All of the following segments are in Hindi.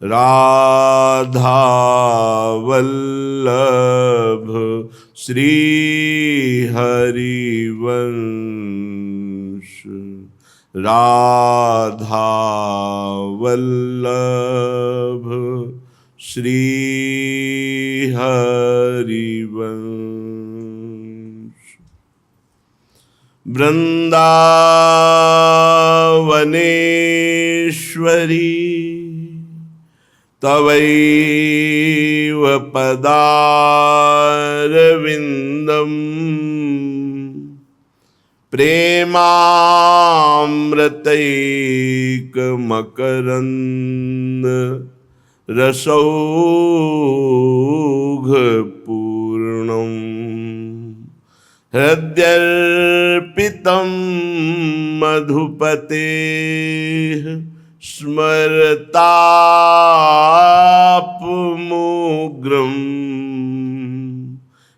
राधा वल्लभ श्री हरिवंश। राधा वल्लभ श्री हरिवंश। वृंदावनेश्वरी तवैव पदारविन्दम् प्रेमामृतैकमकरन्द रसौघपूर्णम् हृद्यर्पितं मधुपतेः स्मरतापमुग्रं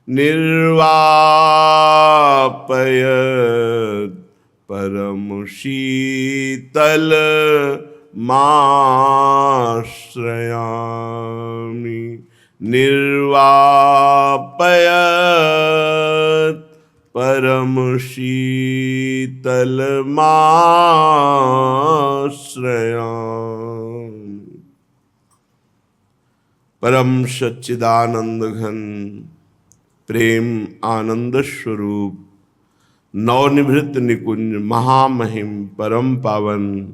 निर्वापयत् परमशीतलमाश्रयामि। निर्वापयत् परमशीतलमाश्रयामि। परम सच्चिदानंद घन प्रेम आनंद स्वरूप नवनिभृत निकुंज महामहिम परम पावन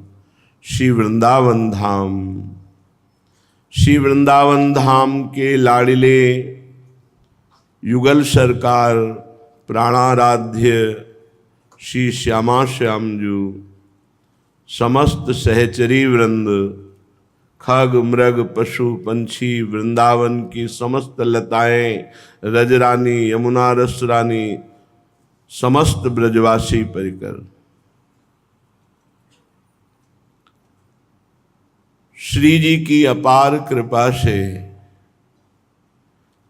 श्री वृंदावन धाम। श्री वृंदावन धाम के लाडिले युगल सरकार प्राणाराध्य श्री श्यामा श्यामजू, समस्त सहचरी वृंद, खग मृग पशु पंछी, वृंदावन की समस्त लताएं, रजरानी यमुना रसरानी, समस्त ब्रजवासी परिकर, श्री जी की अपार कृपा से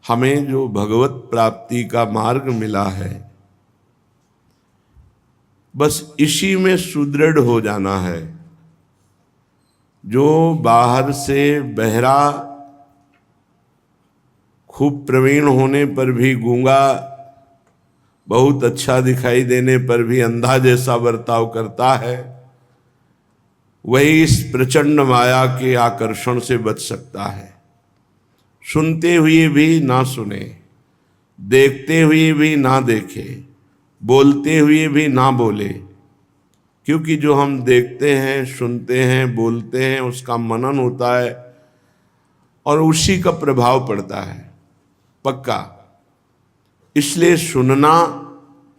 हमें जो भगवत प्राप्ति का मार्ग मिला है, बस इसी में सुदृढ़ हो जाना है। जो बाहर से बहरा, खूब प्रवीण होने पर भी गूंगा, बहुत अच्छा दिखाई देने पर भी अंधा जैसा बर्ताव करता है, वही इस प्रचंड माया के आकर्षण से बच सकता है। सुनते हुए भी ना सुने, देखते हुए भी ना देखे, बोलते हुए भी ना बोले, क्योंकि जो हम देखते हैं, सुनते हैं, बोलते हैं, उसका मनन होता है और उसी का प्रभाव पड़ता है पक्का। इसलिए सुनना,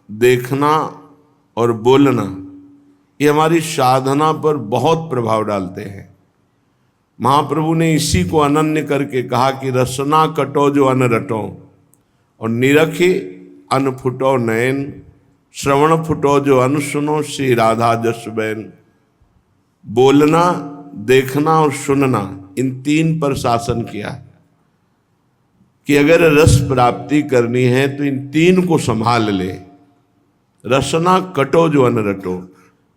देखना और बोलना ये हमारी साधना पर बहुत प्रभाव डालते हैं। महाप्रभु ने इसी को अनन्य करके कहा कि रसना कटो जो अन रटो, और निरखी अन फुटो नयन, श्रवण फुटो जो अन सुनो, श्री राधा जस बैन। बोलना, देखना और सुनना, इन तीन पर शासन किया कि अगर रस प्राप्ति करनी है तो इन तीन को संभाल ले। रसना कटो जो अन रटो,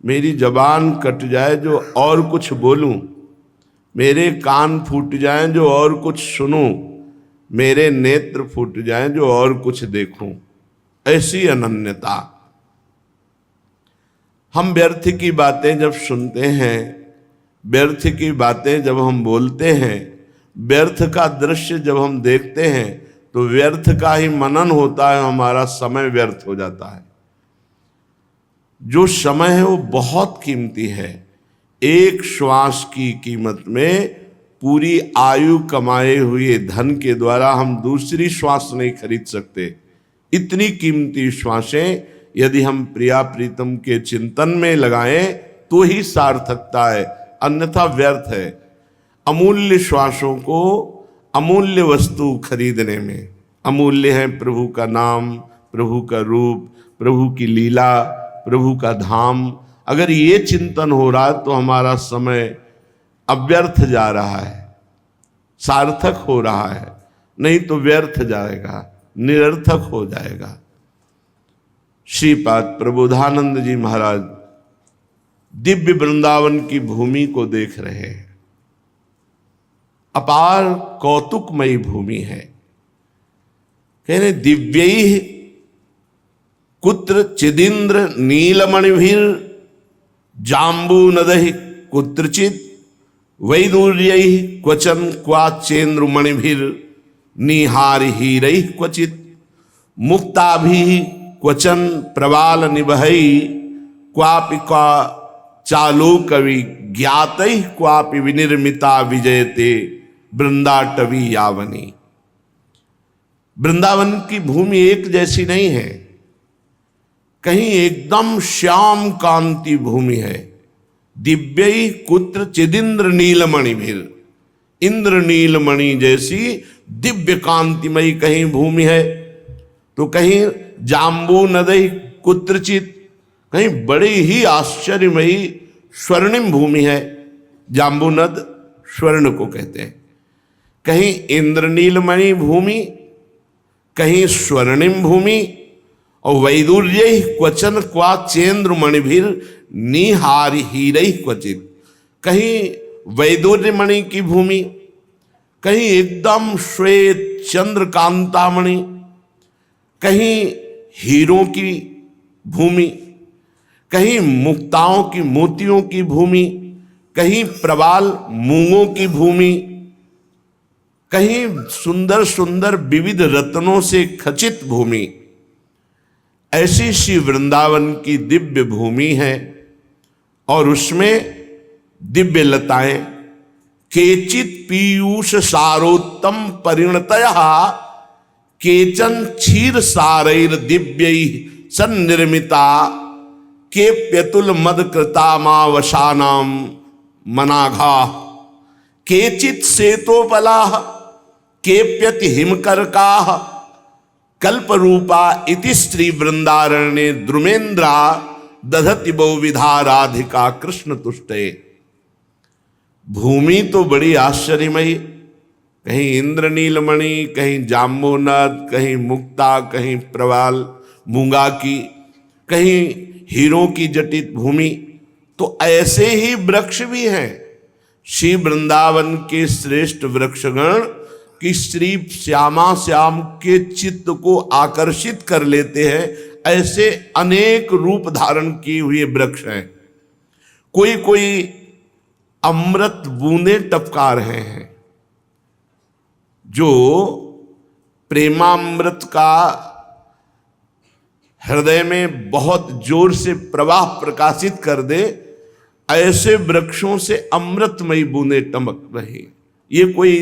मेरी जबान कट जाए जो और कुछ बोलूं, मेरे कान फूट जाएं जो और कुछ सुनूं, मेरे नेत्र फूट जाएं जो और कुछ देखूं, ऐसी अनन्यता। हम व्यर्थ की बातें जब सुनते हैं, व्यर्थ की बातें जब हम बोलते हैं, व्यर्थ का दृश्य जब हम देखते हैं, तो व्यर्थ का ही मनन होता है, हमारा समय व्यर्थ हो जाता है। जो समय है वो बहुत कीमती है। एक श्वास की कीमत में पूरी आयु कमाए हुए धन के द्वारा हम दूसरी श्वास नहीं खरीद सकते। इतनी कीमती श्वासें यदि हम प्रिया प्रीतम के चिंतन में लगाएं तो ही सार्थकता है, अन्यथा व्यर्थ है। अमूल्य श्वासों को अमूल्य वस्तु खरीदने में, अमूल्य है प्रभु का नाम, प्रभु का रूप, प्रभु की लीला, प्रभु का धाम। अगर ये चिंतन हो रहा है तो हमारा समय अव्यर्थ जा रहा है, सार्थक हो रहा है, नहीं तो व्यर्थ जाएगा, निरर्थक हो जाएगा। श्रीपाद प्रबोधानंद जी महाराज दिव्य वृंदावन की भूमि को देख रहे हैं। अपार कौतुकमयी भूमि है। कह रहे दिव्यैः कुत्र चिदिंद्र नीलमणिभिर जाम्बूनदैः कुत्रचित् वैदूर्यैः क्वचन क्वाचेन्द्रमणिभिर निहारहीरैः क्वचित् मुक्ताभिः क्वचन प्रवाल निभैः क्वापि क्वा चालोकवि ज्ञातैः क्वापि विनिर्मिता विजयते वृंदाटवी यावनी। वृंदावन की भूमि एक जैसी नहीं है, कहीं एकदम श्याम कांति भूमि है। दिव्यई कुत्र चिदिंद्र नीलमणि भीर, इंद्र नीलमणि जैसी दिव्य कांतिमयी कहीं भूमि है, तो कहीं जाम्बू नदई कुत्रचित, कहीं बड़ी ही आश्चर्यमयी स्वर्णिम भूमि है। जाम्बू नद स्वर्ण को कहते हैं। कहीं इंद्रनीलमणि भूमि, कहीं स्वर्णिम भूमि, और वैदुर्य क्वचन क्वा चेन्द्र मणिभिर निहारी हीरई क्वचित, कहीं वैदुर्य मणि की भूमि, कहीं एकदम श्वेत चंद्रकांतामणि, कहीं हीरों की भूमि, कहीं मुक्ताओं की मोतियों की भूमि, कहीं प्रवाल मूंगों की भूमि, कहीं सुंदर सुंदर विविध रत्नों से खचित भूमि। ऐसी सी वृंदावन की दिव्य भूमि है और उसमें दिव्य लताएं केचित पीयूष सारोत्तम परिणतया केचन क्षीर सारैर दिव्यैः सन्निर्मिता केप्यतुल मदकृतामावसानाम मनाघा केचित सेतोपलाः केप्यति हिमकरकाः कल्परूपा इति स्त्री वृंदारण्ये द्रुमेन्द्रा दधति बहुविधा राधिका कृष्ण तुष्टे। भूमि तो बड़ी आश्चर्यमयी, कहीं इंद्रनीलमणि, कहीं जाम्बूनद, कहीं मुक्ता, कहीं प्रवाल मूंगा की, कहीं हीरों की जटित भूमि। तो ऐसे ही वृक्ष भी हैं। श्री वृंदावन के श्रेष्ठ वृक्षगण कि श्री श्यामा श्याम के चित्त को आकर्षित कर लेते हैं, ऐसे अनेक रूप धारण किए हुए वृक्ष हैं। कोई कोई अमृत बूंदे टपका रहे हैं, जो प्रेमामृत का हृदय में बहुत जोर से प्रवाह प्रकाशित कर दे, ऐसे वृक्षों से अमृतमयी बूंदे टपक रही। ये कोई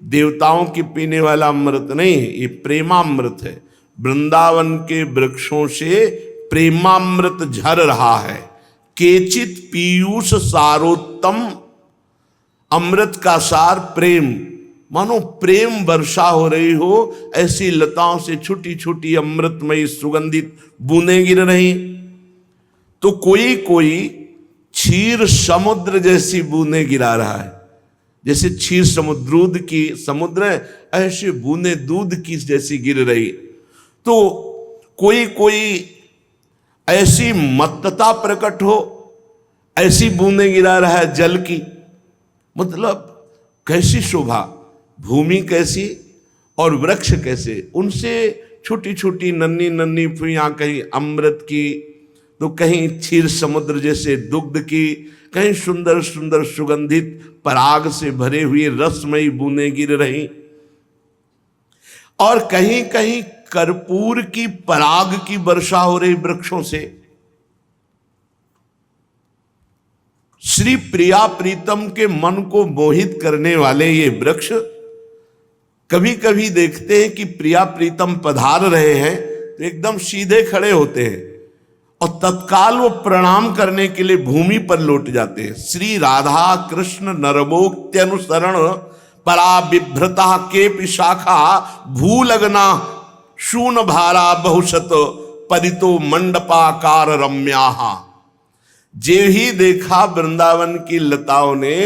देवताओं की पीने वाला अमृत नहीं है, ये प्रेमामृत है। वृंदावन के वृक्षों से प्रेमामृत झर रहा है। केचित पीयूष सारोत्तम, अमृत का सार प्रेम, मानो प्रेम वर्षा हो रही हो, ऐसी लताओं से छोटी छोटी अमृतमयी सुगंधित बूंदें गिर रही। तो कोई कोई क्षीर समुद्र जैसी बूंदें गिरा रहा है, जैसे क्षीर समुद्र दूध की समुद्र है, ऐसे बूंदें दूध की जैसी गिर रही। तो कोई कोई ऐसी मत्तता प्रकट हो, ऐसी बूंदें गिरा रहा है जल की। मतलब कैसी शोभा, भूमि कैसी और वृक्ष कैसे, उनसे छोटी छोटी नन्ही नन्ही फुइयां, कहीं अमृत की तो कहीं क्षीर समुद्र जैसे दुग्ध की, कहीं सुंदर सुंदर सुगंधित पराग से भरे हुए रसमयी बूंदें गिर रही, और कहीं कहीं कर्पूर की पराग की वर्षा हो रही वृक्षों से। श्री प्रिया प्रीतम के मन को मोहित करने वाले ये वृक्ष कभी कभी देखते हैं कि प्रिया प्रीतम पधार रहे हैं तो एकदम सीधे खड़े होते हैं और तत्काल वो प्रणाम करने के लिए भूमि पर लौट जाते हैं। श्री राधा कृष्ण नरभोक्त्यनुसरण परा बिभ्रता के पिशाखा भूलगना शून भारा बहुशत परितो मंडपाकार रम्याहा। जे ही देखा वृंदावन की लताओं ने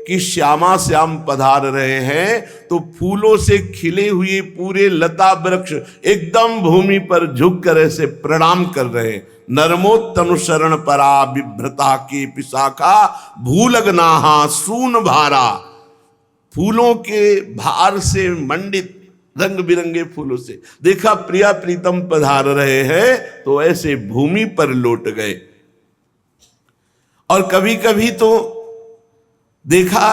कि श्यामा श्याम पधार रहे हैं, तो फूलों से खिले हुए पूरे लता वृक्ष एकदम भूमि पर झुक कर ऐसे प्रणाम कर रहे हैं। नर्मोत्तनुसरण परा बिभ्रता की पिशाखा भूलगनाहा सून भारा। फूलों के भार से मंडित, रंग बिरंगे फूलों से। देखा प्रिया प्रीतम पधार रहे हैं तो ऐसे भूमि पर लौट गए। और कभी कभी तो देखा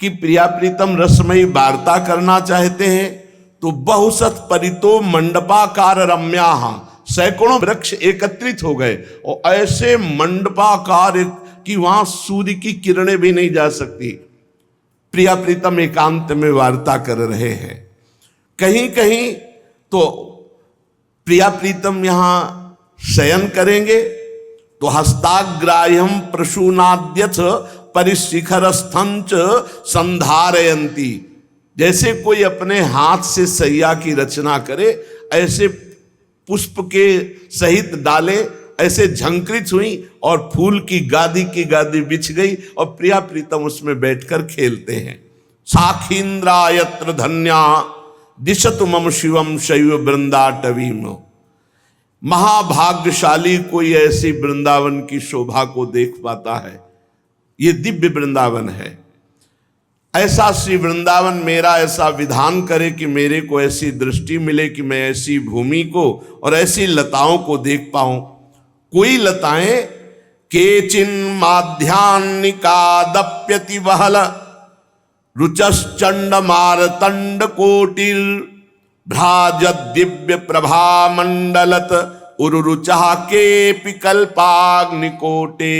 कि प्रिया प्रीतम रसमयी वार्ता करना चाहते हैं तो बहुशत परितो मंडपाकार रम्या, सैकड़ों वृक्ष एकत्रित हो गए और ऐसे मंडपाकार कि वहां सूर्य की किरणें भी नहीं जा सकती। प्रिया प्रीतम एकांत में वार्ता कर रहे हैं। कहीं कहीं तो प्रिया प्रीतम यहां शयन करेंगे तो हस्ताग्राह्यम प्रसूनाद्यथ परिशिखर स्थंच संधारयंती, जैसे कोई अपने हाथ से सैया की रचना करे ऐसे पुष्प के सहित डाले ऐसे झंकृत हुई और फूल की गादी बिछ गई और प्रिया प्रीतम उसमें बैठकर खेलते हैं। साखींद्रा यत्र धन्या दिशतु मम शिवम शैव वृंदाटवीम, महाभाग्यशाली कोई ऐसी वृंदावन की शोभा को देख पाता है। ये दिव्य वृंदावन है। ऐसा श्री वृंदावन मेरा ऐसा विधान करे कि मेरे को ऐसी दृष्टि मिले कि मैं ऐसी भूमि को और ऐसी लताओं को देख पाऊं। कोई लताएं केचिन माध्यान्निकादप्यति वहल रुचश्चंड मारतंड कोटिर भ्राजत दिव्य प्रभा मंडलत उरुरुचा केपि कल्पाग्निकोटे,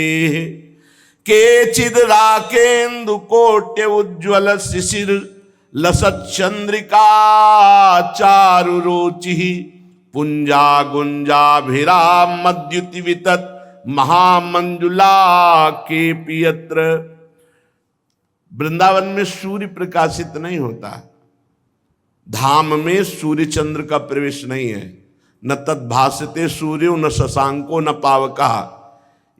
केचिद राकेन्दु कोट्य उज्ज्वल शिशिर लसत चंद्रिका चारु रोचि पुंजा गुंजाभिरा मद्युति वितत महामंजुला के पियत्र। वृंदावन में सूर्य प्रकाशित नहीं होता, धाम में सूर्य चंद्र का प्रवेश नहीं है। न तद्भासते सूर्यो न शशांको न पावका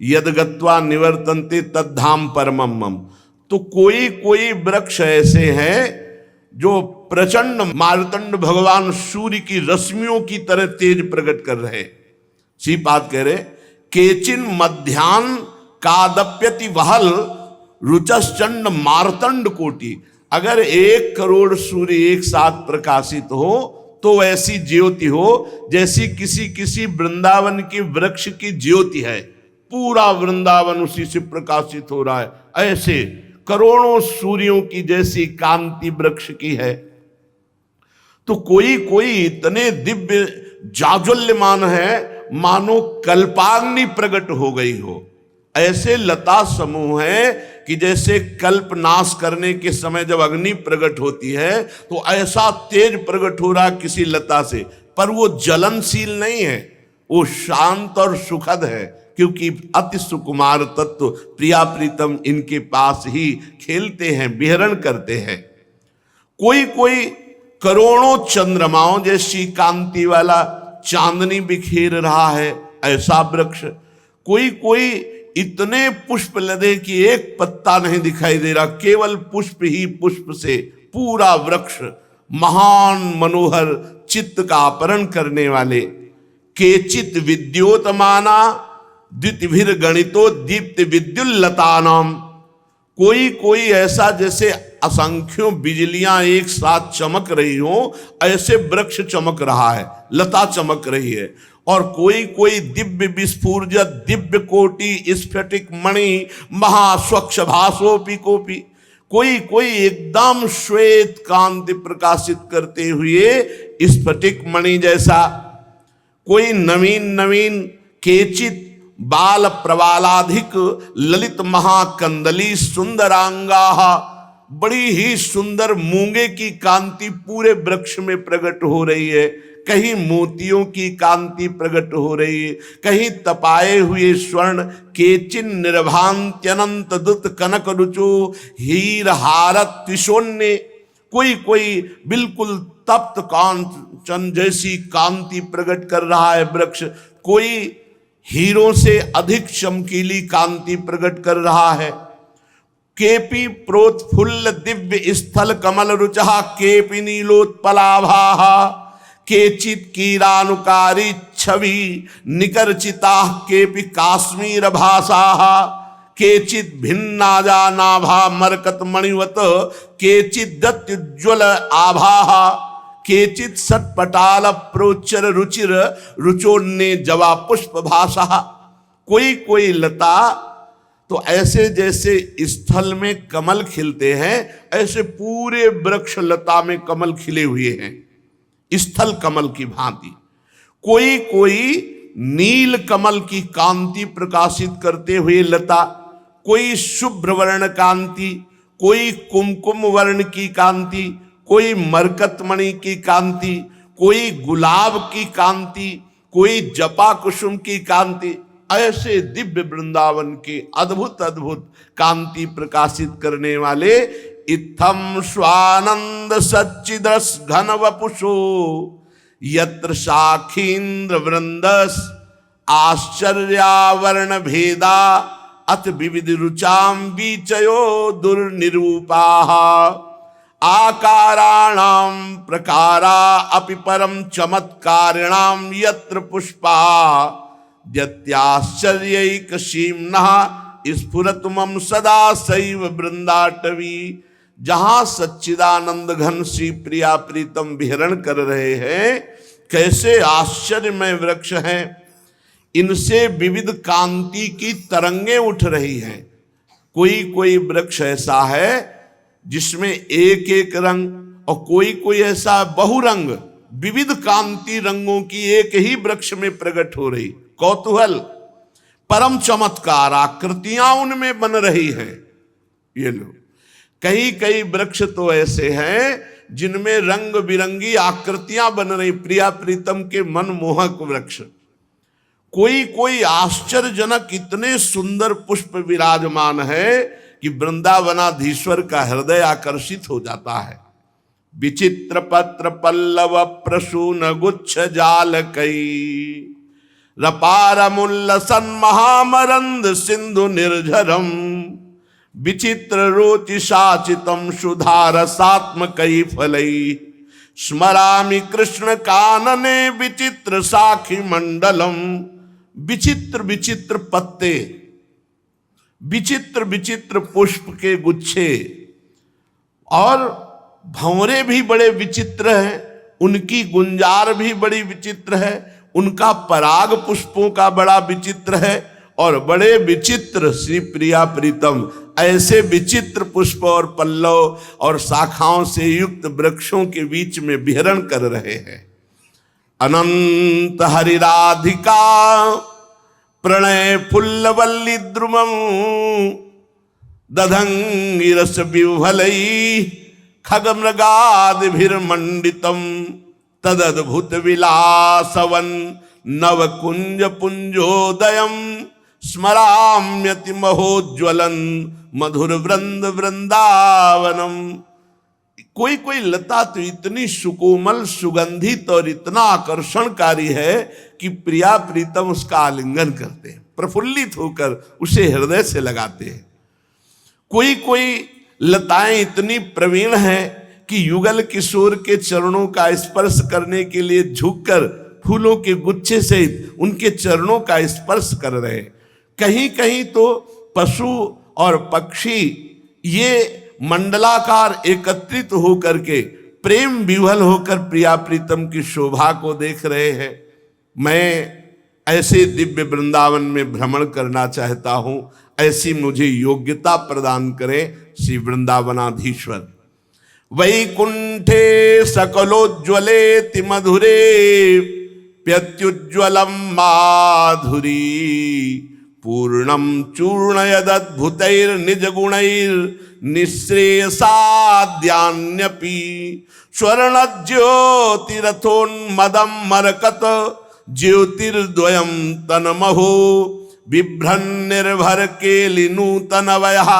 यदगत्वा निवर्तन्ते तद्धाम परमम मम। तो कोई कोई वृक्ष ऐसे हैं जो प्रचंड मारतंड भगवान सूर्य की रश्मियों की तरह तेज प्रकट कर रहे। श्रीपाद कह रहे केचिन मध्यान कादप्यति वहल रुचश्चंड मारतंड कोटि। अगर 1 करोड़ सूर्य एक साथ प्रकाशित हो तो ऐसी ज्योति हो जैसी किसी वृंदावन की वृक्ष की ज्योति है। पूरा वृंदावन उसी से प्रकाशित हो रहा है। ऐसे करोड़ों सूर्यों की जैसी कांति वृक्ष की है। तो कोई कोई इतने दिव्य जाज्वल्यमान है मानो कल्पाग्नि प्रकट हो गई हो। ऐसे लता समूह है कि जैसे कल्प नाश करने के समय जब अग्नि प्रकट होती है तो ऐसा तेज प्रकट हो रहा किसी लता से, पर वो जलनशील नहीं है, वो शांत और सुखद है क्योंकि अति सुकुमार तत्व प्रिया प्रीतम इनके पास ही खेलते हैं, विहरण करते हैं। कोई कोई करोड़ों चंद्रमाओं जैसी कांति वाला चांदनी बिखेर रहा है ऐसा वृक्ष। कोई कोई इतने पुष्प लदे कि एक पत्ता नहीं दिखाई दे रहा, केवल पुष्प ही पुष्प से पूरा वृक्ष महान मनोहर चित्त का अपहरण करने वाले। केचित विद्योतमाना द्वितिभिर गणितो दीप्त विद्युल्लतानाम। कोई कोई ऐसा जैसे असंख्यों बिजलियां एक साथ चमक रही हो ऐसे वृक्ष चमक रहा है, लता चमक रही है। और कोई कोई दिव्य विस्फूर्जत दिव्य कोटि स्फटिक मणि महास्वच्छ भासोपि कोपि। कोई कोई एकदम श्वेत कांति प्रकाशित करते हुए स्फटिक मणि जैसा। कोई नवीन नवीन केचित बाल प्रवालाधिक ललित महाकंदली सुंदरांगा। बड़ी ही सुंदर मूंगे की कांति पूरे वृक्ष में प्रकट हो रही है। कहीं मोतियों की कांति प्रकट हो रही है, कहीं तपाए हुए स्वर्ण। केचिन निर्भान्त्यनंत दुत कनक रुचो हीर हारत त्रिशोन्य। कोई कोई बिल्कुल तप्त कांचन जैसी कांति प्रकट कर रहा है वृक्ष। कोई हीरों से अधिक चमकीली कांति प्रकट कर रहा है। केपि प्रोत्फुल्ल दिव्य स्थल कमल रुचहा केपि नीलोत्पलाभा। केचित कीरानुकारी छवि निकरचिता केपि काश्मीर भाषा। केचित भिन्नाजा नाभा मरकत मणिवत केचित दत्युज्ज्वल आभा केचित सटपटाल प्रोच्चर रुचिर रुचोन्ने जवा पुष्प भाषा। कोई कोई लता तो ऐसे जैसे स्थल में कमल खिलते हैं ऐसे पूरे वृक्ष लता में कमल खिले हुए हैं, स्थल कमल की भांति। कोई कोई नील कमल की कांति प्रकाशित करते हुए लता, कोई शुभ्र वर्ण कांति, कोई कुमकुम वर्ण की कांति, कोई मरकतमणि की कांति, कोई गुलाब की कांति, कोई जपा कुसुम की कांति, ऐसे दिव्य वृंदावन के अद्भुत अद्भुत कांति प्रकाशित करने वाले इत्थम स्वानंद सच्चिदस घन वपुषो यत्र शाखींद्र वृंदस आश्चर्यावर्ण भेदा अथ विविध रुचाम बीचयो दुर्निरूपाः आकाराणाम प्रकारा अपि परम चमत्कारिणाम यत्र पुष्पा यत्याश्चर्यैक सीम्नः स्फुरत मम सदा सैव वृंदाटवी। जहां सच्चिदानंद घन श्री प्रिया प्रीतम विहरण कर रहे हैं, कैसे आश्चर्यमय वृक्ष हैं, इनसे विविध कांति की तरंगें उठ रही हैं। कोई कोई वृक्ष ऐसा है जिसमें एक एक रंग, और कोई कोई ऐसा बहुरंग विविध कांति रंगों की एक ही वृक्ष में प्रकट हो रही। कौतूहल, परम चमत्कार आकृतियां उनमें बन रही हैं। ये लो, कई कई वृक्ष तो ऐसे हैं जिनमें रंग बिरंगी आकृतियां बन रही, प्रिया प्रीतम के मनमोहक वृक्ष। कोई कोई आश्चर्यजनक इतने सुंदर पुष्प विराजमान है कि वृंदावनाधीश्वर का हृदय आकर्षित हो जाता है। विचित्र पत्र पल्लव प्रसून गुच्छ जाल कई रपारमुल्लसन महामरंद सिंधु निर्झरम विचित्र रोचिशाचितम सुधारसात्मकई फलई स्मरामि कृष्ण कानने विचित्र साखी मंडलम। विचित्र विचित्र पत्ते, विचित्र विचित्र पुष्प के गुच्छे, और भंवरे भी बड़े विचित्र हैं, उनकी गुंजार भी बड़ी विचित्र है, उनका पराग पुष्पों का बड़ा विचित्र है, और बड़े विचित्र श्री प्रिया प्रीतम ऐसे विचित्र पुष्प और पल्लव और शाखाओं से युक्त वृक्षों के बीच में विहरण कर रहे हैं। अनंत हरिराधिका प्रणय फुल्लवल्ली द्रुमं दधंगिरस विह्वलई खगमृगादिभिर्मंडितम तदद्भुत विलासवन नवकुंज पुंजोदयम स्मराम्यति महोज्वलन मधुर वृंद वृंदावनम। कोई कोई लता तो इतनी सुकोमल सुगंधित और इतना आकर्षणकारी है कि प्रिया प्रीतम उसका आलिंगन करते हैं, प्रफुल्लित होकर उसे हृदय से लगाते हैं। कोई कोई लताएं इतनी प्रवीण हैं कि युगल किशोर के चरणों का स्पर्श करने के लिए झुककर फूलों के गुच्छे सहित उनके चरणों का स्पर्श कर रहे हैं। कहीं कहीं तो पशु और पक्षी ये मंडलाकार एकत्रित होकर के प्रेम विह्वल होकर प्रिया प्रीतम की शोभा को देख रहे हैं। मैं ऐसे दिव्य वृंदावन में भ्रमण करना चाहता हूं, ऐसी मुझे योग्यता प्रदान करें श्री वृंदावनाधीश्वर। वैकुंठे सकलोज्ज्वलेति मधुरे प्यत्युज्ज्वलम माधुरी पूर्णम चूर्णयदद्भुतैर्निज गुणैर् निःश्रेयसाद्यान्यपि स्वर्ण ज्योतिरथोन्मदं मरकत ज्योतिर्द्वयं तन्महो बिभ्रन्निर्भर केलिनूतनवयः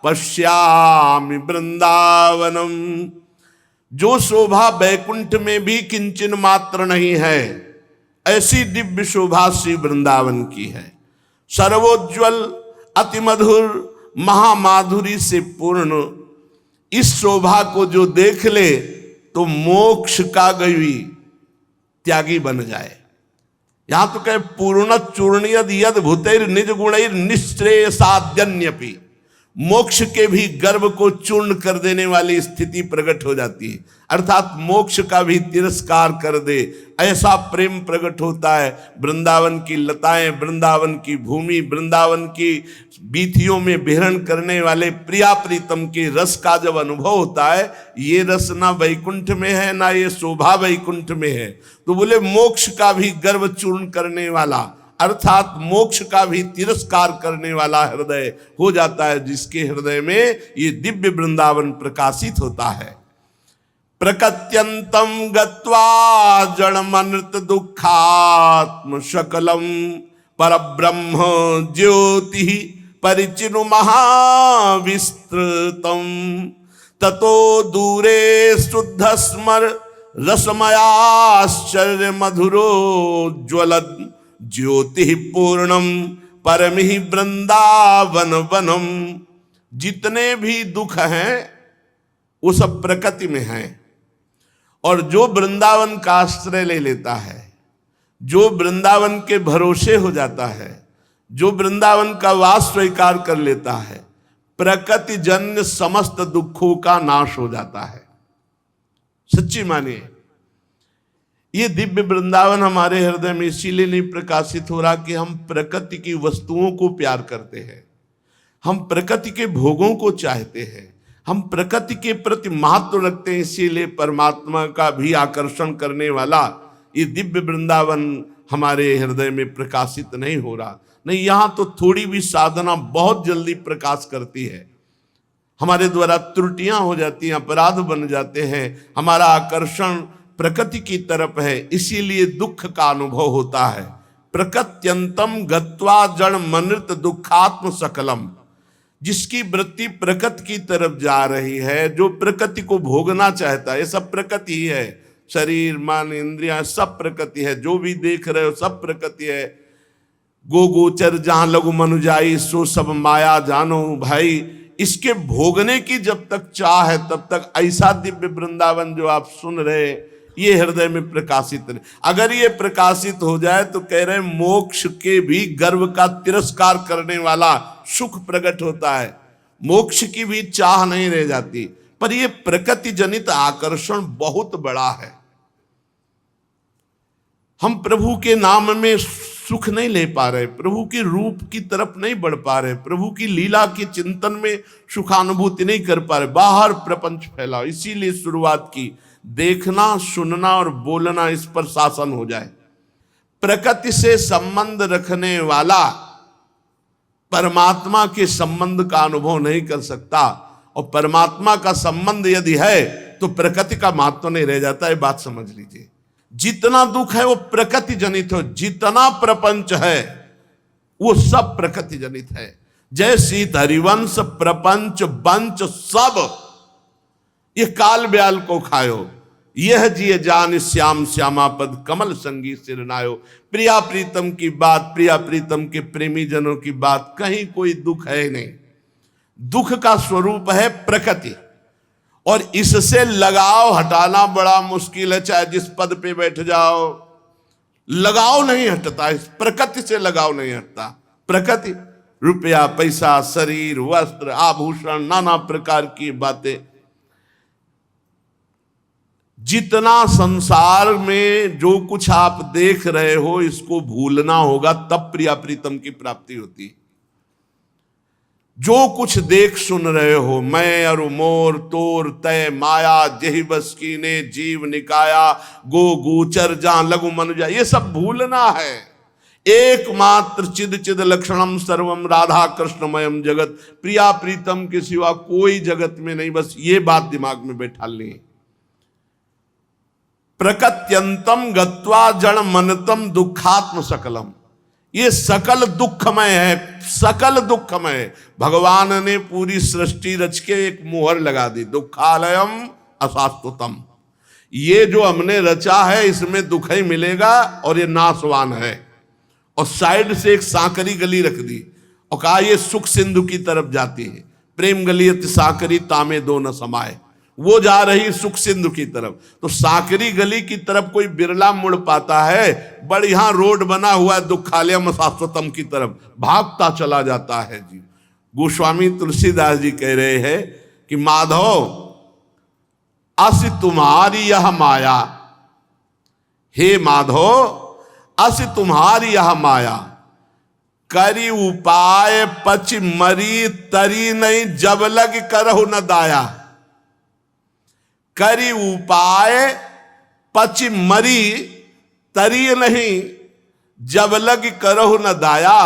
पश्यामि वृंदावनम। जो शोभा बैकुंठ में भी किंचन मात्र नहीं है, ऐसी दिव्य शोभा श्री वृंदावन की है। सर्वोज्वल अति मधुर महामाधुरी से पूर्ण इस शोभा को जो देख ले तो मोक्ष का गई त्यागी बन जाए। यहां तो कहे पूर्ण चूर्णयद यद भूतैर निज गुणैर निश्रेयसाद्यन्यपि, मोक्ष के भी गर्व को चूर्ण कर देने वाली स्थिति प्रकट हो जाती है, अर्थात मोक्ष का भी तिरस्कार कर दे, ऐसा प्रेम प्रकट होता है। वृंदावन की लताएं, वृंदावन की भूमि, वृंदावन की बीथियों में विहरण करने वाले प्रिया प्रीतम के रस का जब अनुभव होता है, ये रस ना वैकुंठ में है ना ये शोभा वैकुंठ में है, तो बोले मोक्ष का भी गर्व चूर्ण करने वाला, अर्थात मोक्ष का भी तिरस्कार करने वाला हृदय हो जाता है, जिसके हृदय में ये दिव्य वृंदावन प्रकाशित होता है। प्रकत्यंतम गत्वा जड़मनृत दुखात्म सकलम परब्रह्म ज्योति परिचिनु महाविस्तृतम ततो दूरे शुद्ध स्मर रसमयाश्चर्य मधुरो ज्वलद ज्योति पूर्णम परमिहि वृंदावन वनम। जितने भी दुख हैं वो सब प्रकृति में हैं, और जो वृंदावन का आश्रय ले लेता है, जो वृंदावन के भरोसे हो जाता है, जो वृंदावन का वास स्वीकार कर लेता है, प्रकृति जन्य समस्त दुखों का नाश हो जाता है। सच्ची मानिए, ये दिव्य वृंदावन हमारे हृदय में इसीलिए नहीं प्रकाशित हो रहा कि हम प्रकृति की वस्तुओं को प्यार करते हैं, हम प्रकृति के भोगों को चाहते हैं, हम प्रकृति के प्रति महत्व रखते हैं, इसीलिए परमात्मा का भी आकर्षण करने वाला ये दिव्य वृंदावन हमारे हृदय में प्रकाशित नहीं हो रहा। नहीं, यहां तो थोड़ी भी साधना बहुत जल्दी प्रकाश करती है, हमारे द्वारा त्रुटियां हो जाती हैं, अपराध बन जाते हैं, हमारा आकर्षण प्रकृति की तरफ है, इसीलिए दुख का अनुभव होता है। प्रकृत्यंतम गत्वा जड़ मनृत दुखात्म सकलम, जिसकी वृत्ति प्रकृति की तरफ जा रही है, जो प्रकृति को भोगना चाहता है, ये सब प्रकृति ही है, शरीर मन इंद्रियां सब प्रकृति है, जो भी देख रहे हो सब प्रकृति है। गो गोचर जहां लघु मनुजाई सो सब माया जानो भाई, इसके भोगने की जब तक चाह है तब तक ऐसा दिव्य वृंदावन जो आप सुन रहे ये हृदय में प्रकाशित नहीं। अगर ये प्रकाशित हो जाए तो कह रहे मोक्ष के भी गर्व का तिरस्कार करने वाला सुख प्रकट होता है, मोक्ष की भी चाह नहीं रह जाती। पर ये प्रकृति जनित आकर्षण बहुत बड़ा है, हम प्रभु के नाम में सुख नहीं ले पा रहे, प्रभु के रूप की तरफ नहीं बढ़ पा रहे, प्रभु की लीला के चिंतन में सुखानुभूति नहीं कर पा रहे, बाहर प्रपंच फैला। इसीलिए शुरुआत की, देखना सुनना और बोलना इस पर शासन हो जाए। प्रकृति से संबंध रखने वाला परमात्मा के संबंध का अनुभव नहीं कर सकता, और परमात्मा का संबंध यदि है तो प्रकृति का महत्व नहीं रह जाता है। बात समझ लीजिए, जितना दुख है वो प्रकृति जनित हो, जितना प्रपंच है वो सब प्रकृति जनित है। जय सीत हरिवंश प्रपंच बंच सब ये काल ब्याल को खायो, यह जिये जान श्याम श्यामा पद कमल संगी सिरनायो। प्रिया प्रीतम की बात, प्रिया प्रीतम के प्रेमी जनों की बात, कहीं कोई दुख है नहीं। दुख का स्वरूप है प्रकृति, और इससे लगाव हटाना बड़ा मुश्किल है। चाहे जिस पद पे बैठ जाओ, लगाव नहीं हटता, इस प्रकृति से लगाव नहीं हटता। प्रकृति रुपया पैसा शरीर वस्त्र आभूषण नाना प्रकार की बातें, जितना संसार में जो कुछ आप देख रहे हो इसको भूलना होगा, तब प्रिया प्रीतम की प्राप्ति होती है। जो कुछ देख सुन रहे हो, मैं और मोर तोर तय माया जेहि बस कीने जीव निकाया गो गोचर जहां लघु मनुजा, ये सब भूलना है। एकमात्र चिद चिद लक्षणम सर्वम राधा कृष्णमयम जगत, प्रिया प्रीतम के सिवा कोई जगत में नहीं, बस ये बात दिमाग में बैठा लें। प्रकृत्यंतम गत्वा जड़ मनतम दुखात्म सकलम, ये सकल दुखमय है, सकल दुखमय है। भगवान ने पूरी सृष्टि रच के एक मुहर लगा दी, दुखालयम अशाश्वतम, ये जो हमने रचा है इसमें दुख ही मिलेगा और ये नाशवान है। और साइड से एक सांकरी गली रख दी और कहा ये सुख सिंधु की तरफ जाती है, प्रेम गलियत सांकरी तामे दो न समाये। वो जा रही सुख सिंधु की तरफ। तो सांकरी गली की तरफ कोई बिरला मुड़ पाता है, बढ़िया रोड बना हुआ है दुखालयम शाश्वतम की तरफ भागता चला जाता है जी। गोस्वामी तुलसीदास जी कह रहे हैं कि माधव अस तुम्हारी यह माया, हे माधव अस तुम्हारी यह माया, करी उपाय पच मरी तरी नहीं जब लग करहु न दाया। करी उपाय पच मरी तरी नहीं जब लग करहु न दाया।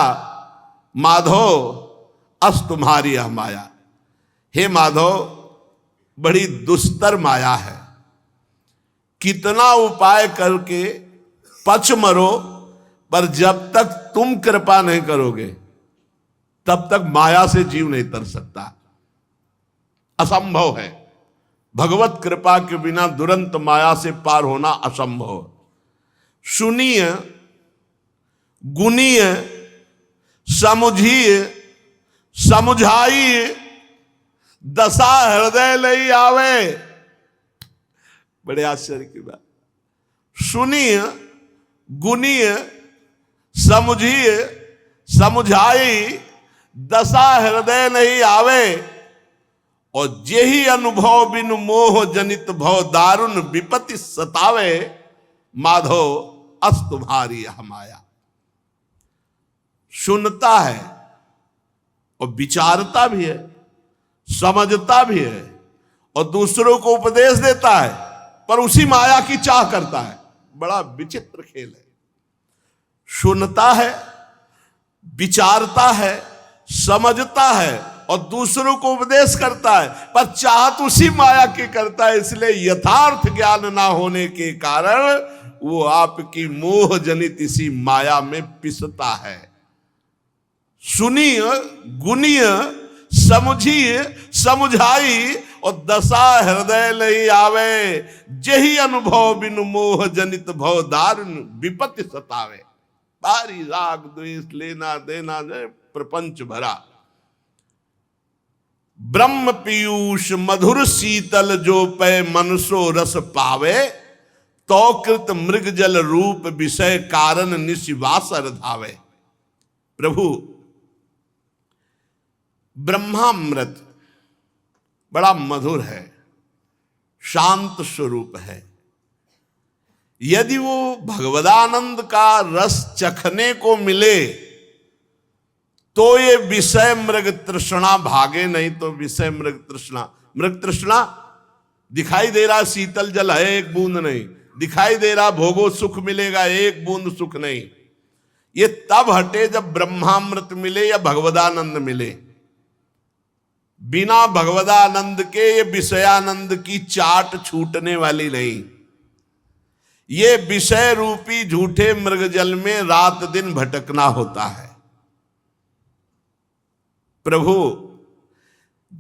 माधव अस तुम्हारी यह माया, हे माधव बड़ी दुस्तर माया है। कितना उपाय करके पच मरो, पर जब तक तुम कृपा नहीं करोगे तब तक माया से जीव नहीं तर सकता, असंभव है। भगवत कृपा के बिना दुरंत माया से पार होना असंभव। सुनिए गुनिए समझिए समझाइए दशा हृदय लई आवे। बड़े आश्चर्य की बात। सुनिए गुनिए समझिए समझाई दशा हृदय नहीं आवे। और जेहि अनुभव बिन मोह जनित भव दारुण विपत्ति सतावे। माधव अस तुम्हारी यह माया। सुनता है और विचारता भी है, समझता भी है और दूसरों को उपदेश देता है, पर उसी माया की चाह करता है। बड़ा विचित्र खेल है। सुनता है, विचारता है, समझता है और दूसरों को उपदेश करता है, पर चाहत उसी माया की करता है। इसलिए यथार्थ ज्ञान ना होने के कारण वो आपकी मोह जनित इसी माया में पिसता है। सुनिए गुनिए समझिए समझाई और दशा हृदय लई आवे। जेहि अनुभव बिनु मोह जनित भव दारुण विपत्ति सतावे। बारी राग द्वेष लेना देना प्रपंच भरा। ब्रह्म पीयूष मधुर शीतल जो पै मनसो रस पावे। तो कृत मृग जल रूप विषय कारण निशिवासर धावे। प्रभु ब्रह्मामृत बड़ा मधुर है, शांत स्वरूप है। यदि वो भगवदानंद का रस चखने को मिले तो ये विषय मृग तृष्णा भागे, नहीं तो विषय मृग तृष्णा दिखाई दे रहा शीतल जल है एक बूंद नहीं, दिखाई दे रहा भोगो सुख मिलेगा एक बूंद सुख नहीं। ये तब हटे जब ब्रह्मामृत मिले या भगवदानंद मिले। बिना भगवदानंद के ये विषयानंद की चाट छूटने वाली नहीं। ये विषय रूपी झूठे मृगजल में रात दिन भटकना होता है। प्रभु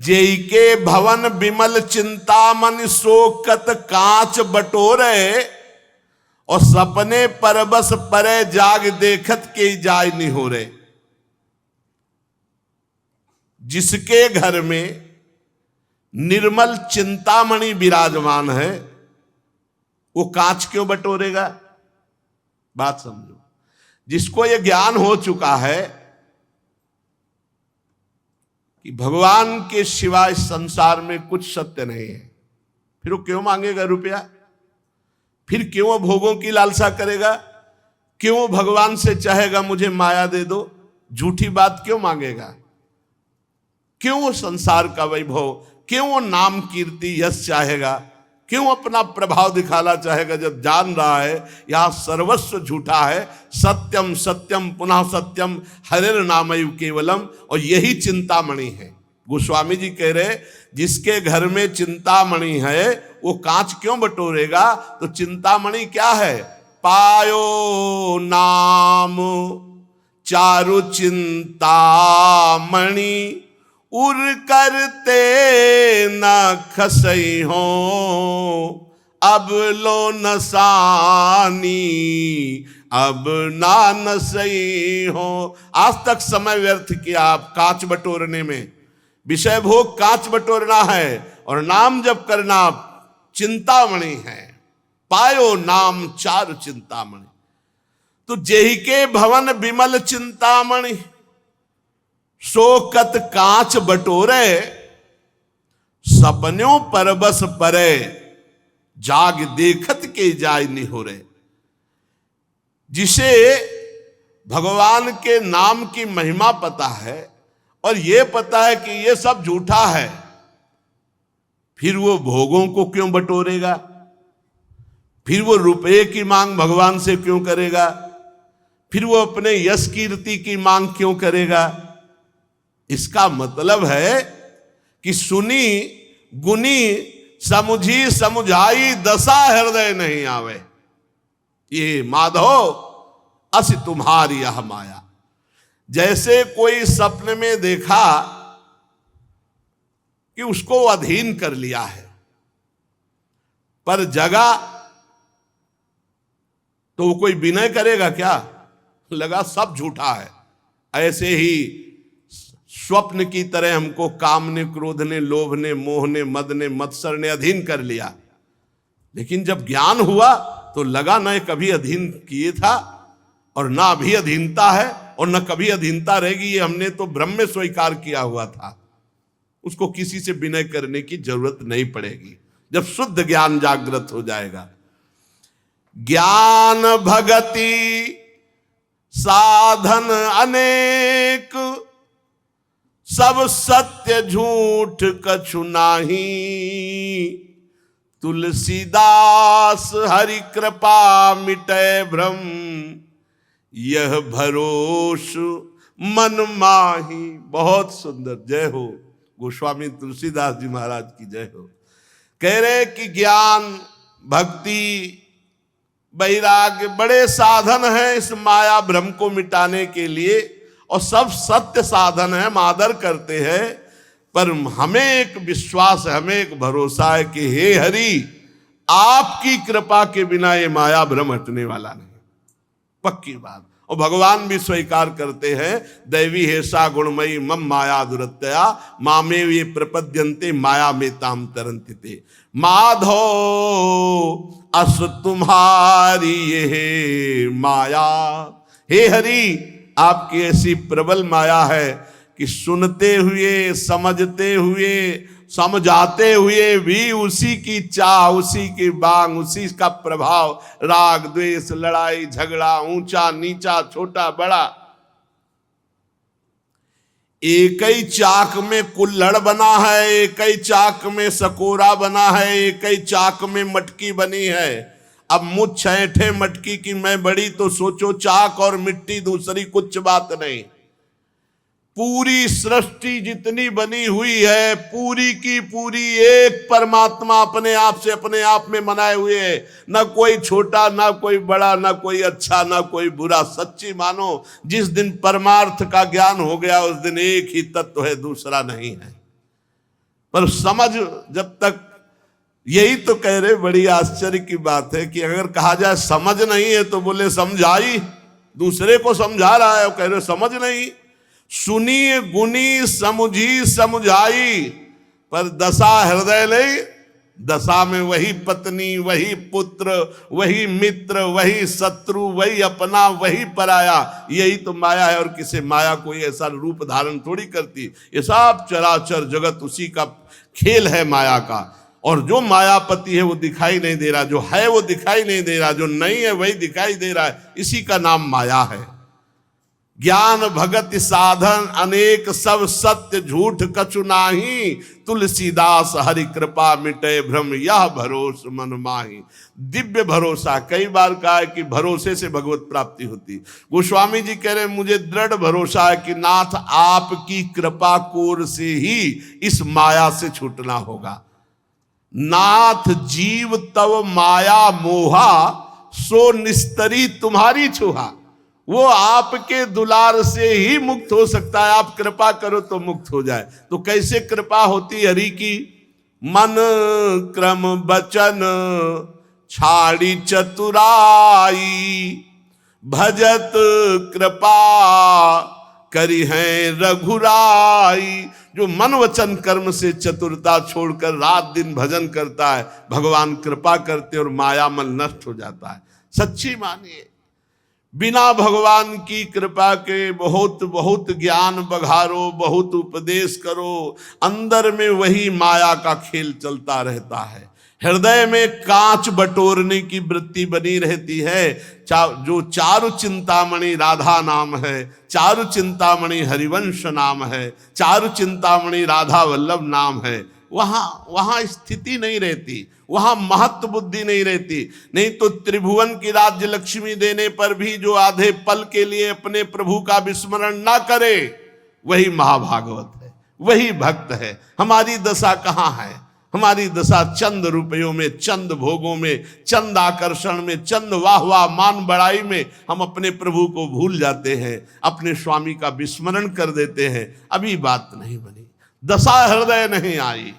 जेई के भवन विमल चिंतामन शोकत कांच बटोरे। और सपने परबस परे जाग देखत के जाय नहीं हो रहे। जिसके घर में निर्मल चिंतामणि विराजमान है वो कांच क्यों बटोरेगा? बात समझो। जिसको ये ज्ञान हो चुका है कि भगवान के सिवाय संसार में कुछ सत्य नहीं है, फिर वो क्यों मांगेगा रुपया? फिर क्यों वो भोगों की लालसा करेगा? क्यों वो भगवान से चाहेगा मुझे माया दे दो? झूठी बात क्यों मांगेगा? क्यों वो संसार का वैभव, क्यों वो नाम कीर्ति यश चाहेगा? क्यों अपना प्रभाव दिखाना चाहेगा जब जान रहा है यहां सर्वस्व झूठा है? सत्यम सत्यम पुनः सत्यम हरिर नामयु केवलम। और यही चिंतामणि है। गोस्वामी जी कह रहे जिसके घर में चिंतामणि है वो कांच क्यों बटोरेगा? तो चिंतामणि क्या है? पायो नाम चारु चिंतामणि उर करते न खसई हो अब लो नसानी अब ना नसई हो। आज तक समय व्यर्थ किया आप कांच बटोरने में, विषय भोग कांच बटोरना है और नाम जप करना चिंतामणि है। पायो नाम चारु चिंतामणि। तो जेहि के भवन विमल चिंतामणि, शोकत कांच बटोरे, सपन्यों परबस परे, जाग देखत के जाय निहोरे। जिसे भगवान के नाम की महिमा पता है और ये पता है कि ये सब झूठा है, फिर वो भोगों को क्यों बटोरेगा? फिर वो रुपए की मांग भगवान से क्यों करेगा? फिर वो अपने यश कीर्ति की मांग क्यों करेगा? इसका मतलब है कि सुनी गुनी समुझी समुझाई दशा हृदय नहीं आवे। ये माधव अस तुम्हारी यह माया। जैसे कोई सपने में देखा कि उसको अधीन कर लिया है, पर जगा तो वो कोई विनय करेगा क्या? लगा सब झूठा है। ऐसे ही स्वप्न की तरह हमको काम ने, क्रोध ने, लोभ ने, मोह ने, मद ने, मत्सर ने अधीन कर लिया। लेकिन जब ज्ञान हुआ तो लगा न कभी अधीन किए था और ना अभी अधीनता है और न कभी अधीनता रहेगी। ये हमने तो ब्रह्म में स्वीकार किया हुआ था। उसको किसी से विनय करने की जरूरत नहीं पड़ेगी जब शुद्ध ज्ञान जागृत हो जाएगा। ज्ञान भगति साधन अनेक, सब सत्य झूठ कछु नाही। तुलसीदास हरि कृपा मिटै भ्रम, यह भरोस मन माही। बहुत सुंदर, जय हो गोस्वामी तुलसीदास जी महाराज की जय हो। कह रहे कि ज्ञान भक्ति वैराग्य बड़े साधन हैं इस माया भ्रम को मिटाने के लिए, और सब सत्य साधन है, हम आदर करते हैं। पर हमें एक विश्वास है, हमें एक भरोसा है कि हे हरि, आपकी कृपा के बिना ये माया भ्रम हटने वाला नहीं। पक्की बात। और भगवान भी स्वीकार करते हैं, दैवी हेषा गुणमयी मम माया दुरत्यया, मामे ये प्रपद्यन्ते माया में ताम तरन्ति। माधो अस तुम्हारी ये माया। हे हरि, आपकी ऐसी प्रबल माया है कि सुनते हुए, समझते हुए, समझाते हुए भी उसी की चाह, उसी की मांग, उसी का प्रभाव, राग द्वेष, लड़ाई झगड़ा, ऊंचा नीचा, छोटा बड़ा, एक ही चाक में कुल्हड़ बना है, एक ही चाक में सकोरा बना है, एक ही चाक में मटकी बनी है। अब मुझ छैठे मटकी की मैं बड़ी, तो सोचो चाक और मिट्टी दूसरी कुछ बात नहीं। पूरी सृष्टि जितनी बनी हुई है, पूरी की पूरी एक परमात्मा अपने आप से अपने आप में बनाए हुए है। ना कोई छोटा, ना कोई बड़ा, ना कोई अच्छा, ना कोई बुरा। सच्ची मानो, जिस दिन परमार्थ का ज्ञान हो गया उस दिन एक ही तत्व है, दूसरा नहीं है। पर समझ जब तक, यही तो कह रहे, बड़ी आश्चर्य की बात है कि अगर कहा जाए समझ नहीं है तो बोले समझाई, दूसरे को समझा रहा है, कह रहे समझ नहीं। सुनी गुनी समुझी समुझाई, पर दशा हृदय नहीं। दशा में वही पत्नी, वही पुत्र, वही मित्र, वही शत्रु, वही अपना, वही पराया। यही तो माया है। और किसी माया कोई ऐसा रूप धारण थोड़ी करती। ये सब चराचर जगत उसी का खेल है, माया का। और जो मायापति है वो दिखाई नहीं दे रहा, जो है वो दिखाई नहीं दे रहा, जो नहीं है वही दिखाई दे रहा है। इसी का नाम माया है। ज्ञान भगति साधन अनेक, सब सत्य झूठ कछु नाही। तुलसीदास हरि कृपा मिटे भ्रम, यह भरोस मन माही। दिव्य भरोसा, कई बार कहा है कि भरोसे से भगवत प्राप्ति होती। गोस्वामी जी कह रहे मुझे दृढ़ भरोसा है कि नाथ आपकी कृपा कोर से ही इस माया से छूटना होगा। नाथ जीव तव माया मोहा, सो निस्तरी तुम्हारी छुहा। वो आपके दुलार से ही मुक्त हो सकता है। आप कृपा करो तो मुक्त हो जाए। तो कैसे कृपा होती हरि की? मन क्रम बचन छाड़ी चतुराई, भजत कृपा करी है रघुराई। जो मन वचन कर्म से चतुरता छोड़कर रात दिन भजन करता है, भगवान कृपा करते और माया मल नष्ट हो जाता है। सच्ची मानिए, बिना भगवान की कृपा के बहुत बहुत ज्ञान बघारो, बहुत उपदेश करो, अंदर में वही माया का खेल चलता रहता है। हृदय में कांच बटोरने की वृत्ति बनी रहती है। जो चारु चिंतामणि राधा नाम है, चारु चिंतामणि हरिवंश नाम है, चारु चिंतामणि राधा वल्लभ नाम है, वहां स्थिति नहीं रहती, वहां महत्व बुद्धि नहीं रहती। नहीं तो त्रिभुवन की राज्य लक्ष्मी देने पर भी जो आधे पल के लिए अपने प्रभु का विस्मरण ना करे, वही महाभागवत है, वही भक्त है। हमारी दशा कहाँ है? हमारी दशा चंद रुपयों में, चंद भोगों में, चंद आकर्षण में, चंद वाह वाह मान बड़ाई में हम अपने प्रभु को भूल जाते हैं, अपने स्वामी का विस्मरण कर देते हैं। अभी बात नहीं बनी, दशा हृदय नहीं आई।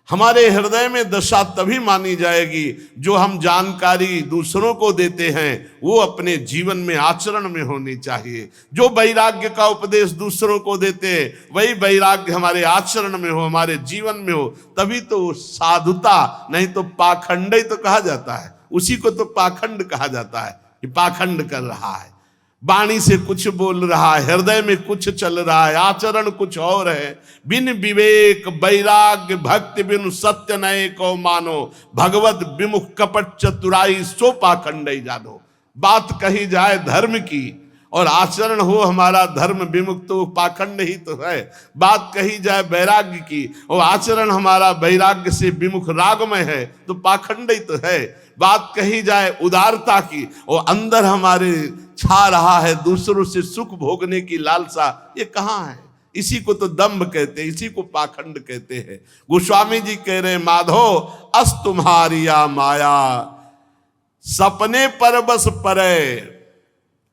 हमारे हृदय में दशा तभी मानी जाएगी जो हम जानकारी दूसरों को देते हैं वो अपने जीवन में आचरण में होनी चाहिए। जो वैराग्य का उपदेश दूसरों को देते हैं वही वैराग्य हमारे आचरण में हो, हमारे जीवन में हो, तभी तो साधुता, नहीं तो पाखंड ही तो कहा जाता है। उसी को तो पाखंड कहा जाता है कि पाखंड कर रहा है, वाणी से कुछ बोल रहा है, हृदय में कुछ चल रहा है, आचरण कुछ और है। बिन विवेक वैराग्य भक्ति बिनु सत्य नये को मानो, भगवत विमुख कपट चतुराई सो पाखंड जानो। बात कही जाए धर्म की और आचरण हो हमारा धर्म विमुख, तो पाखंड ही तो है। बात कही जाए वैराग्य की और आचरण हमारा वैराग्य से विमुख रागमय है, तो पाखंड ही तो है। बात कही जाए उदारता की और अंदर हमारे छा रहा है दूसरों से सुख भोगने की लालसा, ये कहाँ है? इसी को तो दंभ कहते हैं, इसी को पाखंड कहते हैं। गोस्वामी जी कह रहे माधो अस तुम्हारिया माया सपने पर बस परे।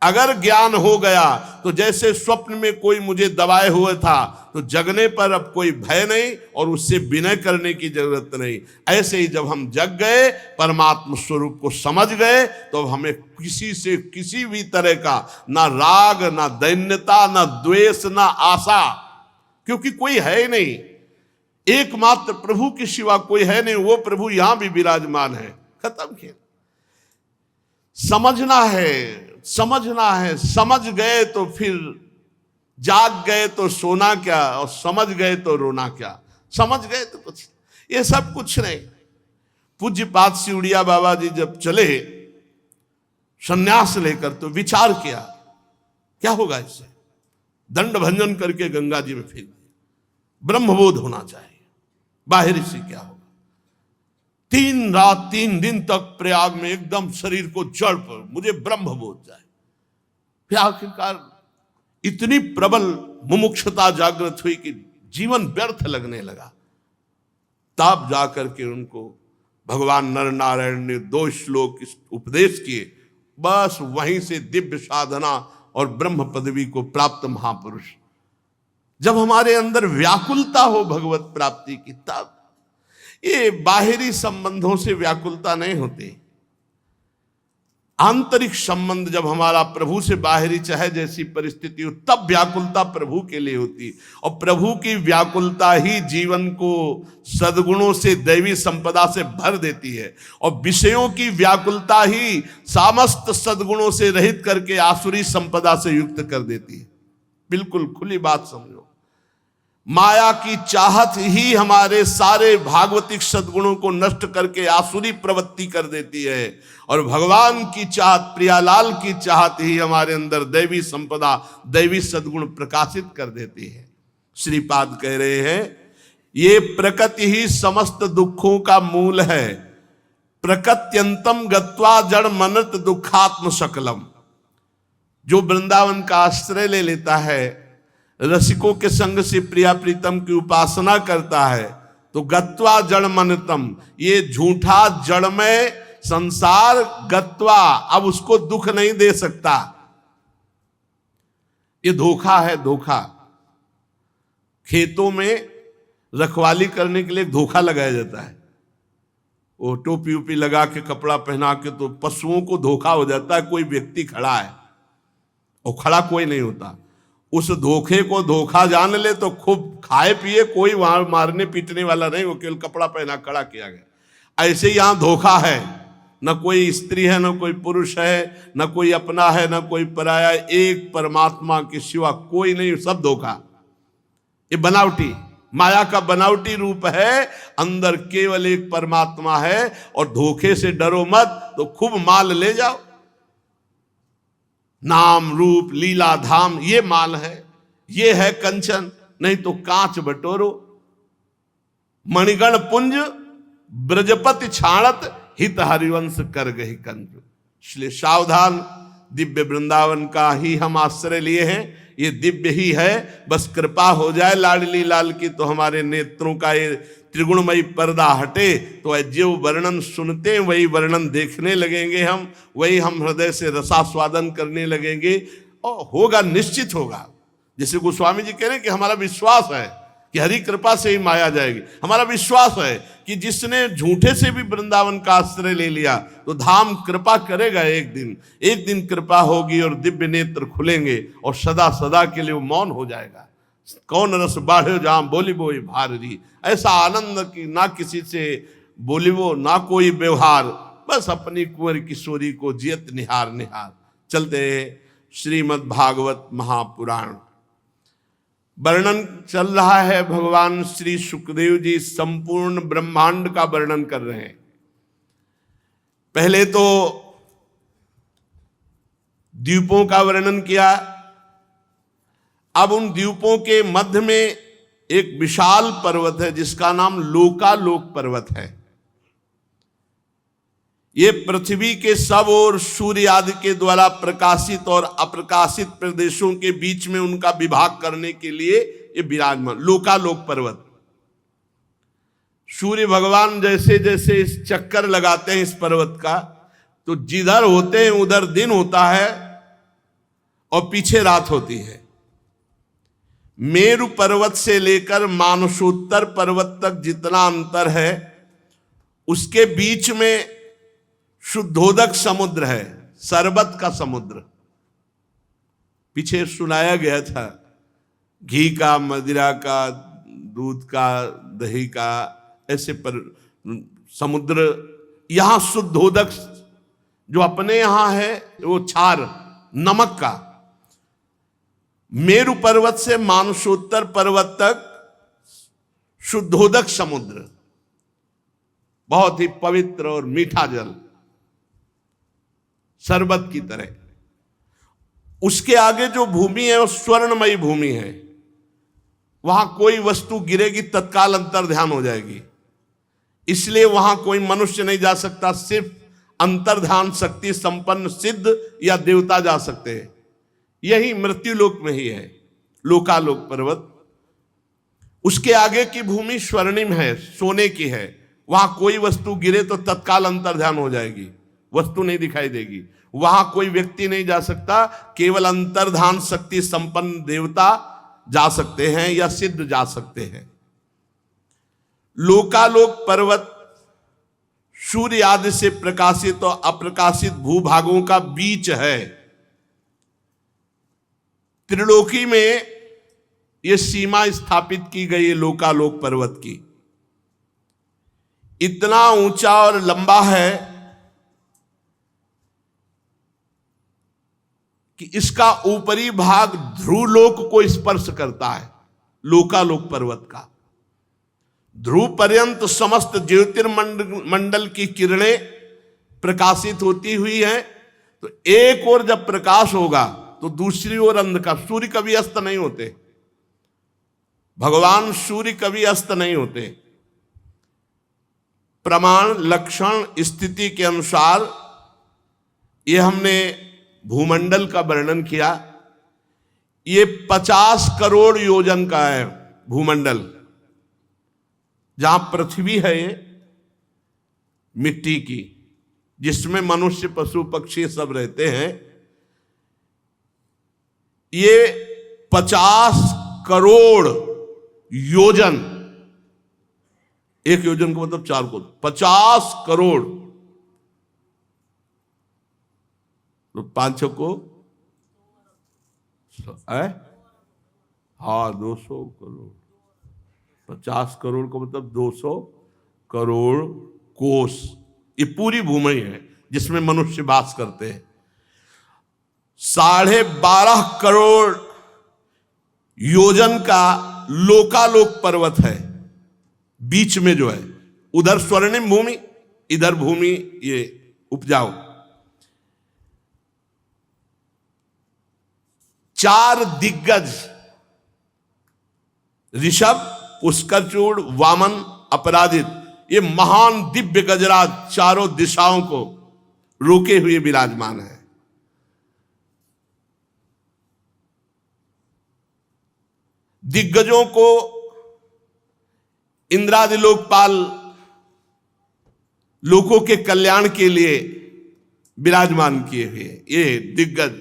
अगर ज्ञान हो गया तो जैसे स्वप्न में कोई मुझे दबाए हुए था, तो जगने पर अब कोई भय नहीं और उससे विनय करने की जरूरत नहीं। ऐसे ही जब हम जग गए, परमात्मा स्वरूप को समझ गए, तो हमें किसी से किसी भी तरह का ना राग, ना दैन्यता, ना द्वेष, ना आशा, क्योंकि कोई है ही नहीं। एकमात्र प्रभु के सिवा कोई है नहीं, वो प्रभु यहां भी विराजमान है। खत्म खेल। समझना है, समझना है। समझ गए तो फिर जाग गए तो सोना क्या, और समझ गए तो रोना क्या। समझ गए तो कुछ, ये सब कुछ नहीं। पूज्यपाद सिउड़िया बाबा जी जब चले सन्यास लेकर, तो विचार किया क्या होगा इससे। दंड भंजन करके गंगा जी में फेंक दिया, ब्रह्मबोध होना चाहिए, बाहरी से क्या होगा। 3 रात 3 दिन तक प्रयाग में एकदम शरीर को जड़ पर मुझे ब्रह्म बोध जाए। फिर आखिरकार इतनी प्रबल मुमुक्षुता जागृत हुई कि जीवन व्यर्थ लगने लगा। तब जाकर के उनको भगवान नर नारायण ने 2 श्लोक उपदेश किए। बस वहीं से दिव्य साधना और ब्रह्म पदवी को प्राप्त महापुरुष। जब हमारे अंदर व्याकुलता हो भगवत प्राप्ति की, तब ये बाहरी संबंधों से व्याकुलता नहीं होती। आंतरिक संबंध जब हमारा प्रभु से बाहरी चाहे जैसी परिस्थिति हो, तब व्याकुलता प्रभु के लिए होती। और प्रभु की व्याकुलता ही जीवन को सद्गुणों से, दैवी संपदा से भर देती है। और विषयों की व्याकुलता ही समस्त सद्गुणों से रहित करके आसुरी संपदा से युक्त कर देती है। बिल्कुल खुली बात समझो। माया की चाहत ही हमारे सारे भागवतिक सद्गुणों को नष्ट करके आसुरी प्रवृत्ति कर देती है, और भगवान की चाहत, प्रियालाल की चाहत ही हमारे अंदर दैवी संपदा, दैवी सद्गुण प्रकाशित कर देती है। श्रीपाद कह रहे हैं ये प्रकृति ही समस्त दुखों का मूल है, प्रकृत्यंतम गत्वा जड़ मनत दुखात्म सकलम। जो वृंदावन का आश्रय ले लेता है, रसिकों के संग से प्रिया प्रीतम की उपासना करता है, तो गत्वा जड़ मनतम, ये झूठा जड़मय संसार गत्वा अब उसको दुख नहीं दे सकता। ये धोखा है, धोखा। खेतों में रखवाली करने के लिए धोखा लगाया जाता है। वो टोपी उपी लगा के, कपड़ा पहना के, तो पशुओं को धोखा हो जाता है। कोई व्यक्ति खड़ा है और खड़ा कोई नहीं होता, उस धोखे को धोखा जान ले तो खूब खाए पिए, कोई वहां मारने पीटने वाला नहीं, वो केवल कपड़ा पहना खड़ा किया गया। ऐसे ही यहां धोखा है, न कोई स्त्री है, न कोई पुरुष है, न कोई अपना है, न कोई पराया, एक परमात्मा के सिवा कोई नहीं, सब धोखा। ये बनावटी, माया का बनावटी रूप है, अंदर केवल एक परमात्मा है। और धोखे से डरो मत, तो खूब माल ले जाओ, नाम रूप लीला धाम, ये माल है, ये है कंचन, नहीं तो कांच बटोरो। मणिगण पुंज ब्रजपति छाणत, हित हरिवंश कर गही कंज। इसलिए सावधान, दिव्य वृंदावन का ही हम आश्रय लिए हैं, ये दिव्य ही है। बस कृपा हो जाए लाडली लाल की, तो हमारे नेत्रों का ये त्रिगुणमयी पर्दा हटे, तो जो वर्णन सुनते वही वर्णन देखने लगेंगे हम, वही हम हृदय से रसास्वादन करने लगेंगे, और होगा, निश्चित होगा। जैसे गोस्वामी जी कह रहे हैं कि हमारा विश्वास है कि हरि कृपा से ही माया जाएगी। हमारा विश्वास है कि जिसने झूठे से भी वृंदावन का आश्रय ले लिया, तो धाम कृपा करेगा। एक दिन कृपा होगी और दिव्य नेत्र खुलेंगे, और सदा सदा के लिए वो मौन हो जाएगा। कौन रस बाढ़ो जहां बोली बोई भारी, ऐसा आनंद कि ना किसी से बोलिवो ना कोई व्यवहार, बस अपनी कुंवर किशोरी को जियत निहार निहार। चलते श्रीमद् भागवत महापुराण वर्णन चल रहा है। भगवान श्री सुखदेव जी संपूर्ण ब्रह्मांड का वर्णन कर रहे हैं। पहले तो द्वीपों का वर्णन किया, अब उन द्वीपों के मध्य में एक विशाल पर्वत है जिसका नाम लोकालोक पर्वत है। ये पृथ्वी के सब और सूर्य आदि के द्वारा प्रकाशित और अप्रकाशित प्रदेशों के बीच में उनका विभाग करने के लिए ये विराजमान लोकालोक पर्वत। सूर्य भगवान जैसे जैसे इस चक्कर लगाते हैं इस पर्वत का, तो जिधर होते हैं उधर दिन होता है और पीछे रात होती है। मेरु पर्वत से लेकर मानसोत्तर पर्वत तक जितना अंतर है, उसके बीच में शुद्धोदक समुद्र है, शरबत का समुद्र। पीछे सुनाया गया था, घी का, मदिरा का, दूध का, दही का, ऐसे पर समुद्र। यहां शुद्धोदक जो अपने यहां है वो क्षार नमक का। मेरु पर्वत से मानसोत्तर पर्वत तक शुद्धोदक समुद्र, बहुत ही पवित्र और मीठा जल, शरबत की तरह। उसके आगे जो भूमि है वो स्वर्णमयी भूमि है, वहां कोई वस्तु गिरेगी तत्काल अंतर ध्यान हो जाएगी, इसलिए वहां कोई मनुष्य नहीं जा सकता, सिर्फ अंतर ध्यान शक्ति संपन्न सिद्ध या देवता जा सकते हैं। यही मृत्युलोक में ही है लोकालोक पर्वत। उसके आगे की भूमि स्वर्णिम है, सोने की है, वहां कोई वस्तु गिरे तो तत्काल अंतर ध्यान हो जाएगी, वस्तु नहीं दिखाई देगी। वहां कोई व्यक्ति नहीं जा सकता, केवल अंतर्धान शक्ति संपन्न देवता जा सकते हैं या सिद्ध जा सकते हैं। लोकालोक पर्वत सूर्य आदि से प्रकाशित और अप्रकाशित भूभागों का बीच है। त्रिलोकी में यह सीमा स्थापित की गई है लोकालोक पर्वत की। इतना ऊंचा और लंबा है कि इसका ऊपरी भाग ध्रुवलोक को स्पर्श करता है। लोकालोक पर्वत का ध्रुव पर्यंत समस्त ज्योतिर्मंडल की किरणें प्रकाशित होती हुई हैं। तो एक ओर जब प्रकाश होगा तो दूसरी ओर अंधकार। सूर्य कभी अस्त नहीं होते, भगवान सूर्य कभी अस्त नहीं होते। प्रमाण लक्षण स्थिति के अनुसार ये हमने भूमंडल का वर्णन किया। ये 50 करोड़ योजन का है भूमंडल, जहां पृथ्वी है ये मिट्टी की, जिसमें मनुष्य पशु पक्षी सब रहते हैं। ये 50 करोड़ योजन, एक योजन का मतलब 4 कोस, 50 करोड़ तो 5 को हाँ, 200 करोड़। 50 करोड़ का मतलब 200 करोड़ कोस। ये पूरी भूमि है जिसमें मनुष्य वास करते हैं। 12.5 करोड़ योजन का लोकालोक पर्वत है बीच में जो है, उधर स्वर्णिम भूमि, इधर भूमि ये उपजाऊ। 4 दिग्गज ऋषभ, पुष्करचूड़, वामन, अपराजित, ये महान दिव्य गजराज चारों दिशाओं को रोके हुए विराजमान है। दिग्गजों को इंद्रादि लोकपाल लोगों के कल्याण के लिए विराजमान किए हुए ये दिग्गज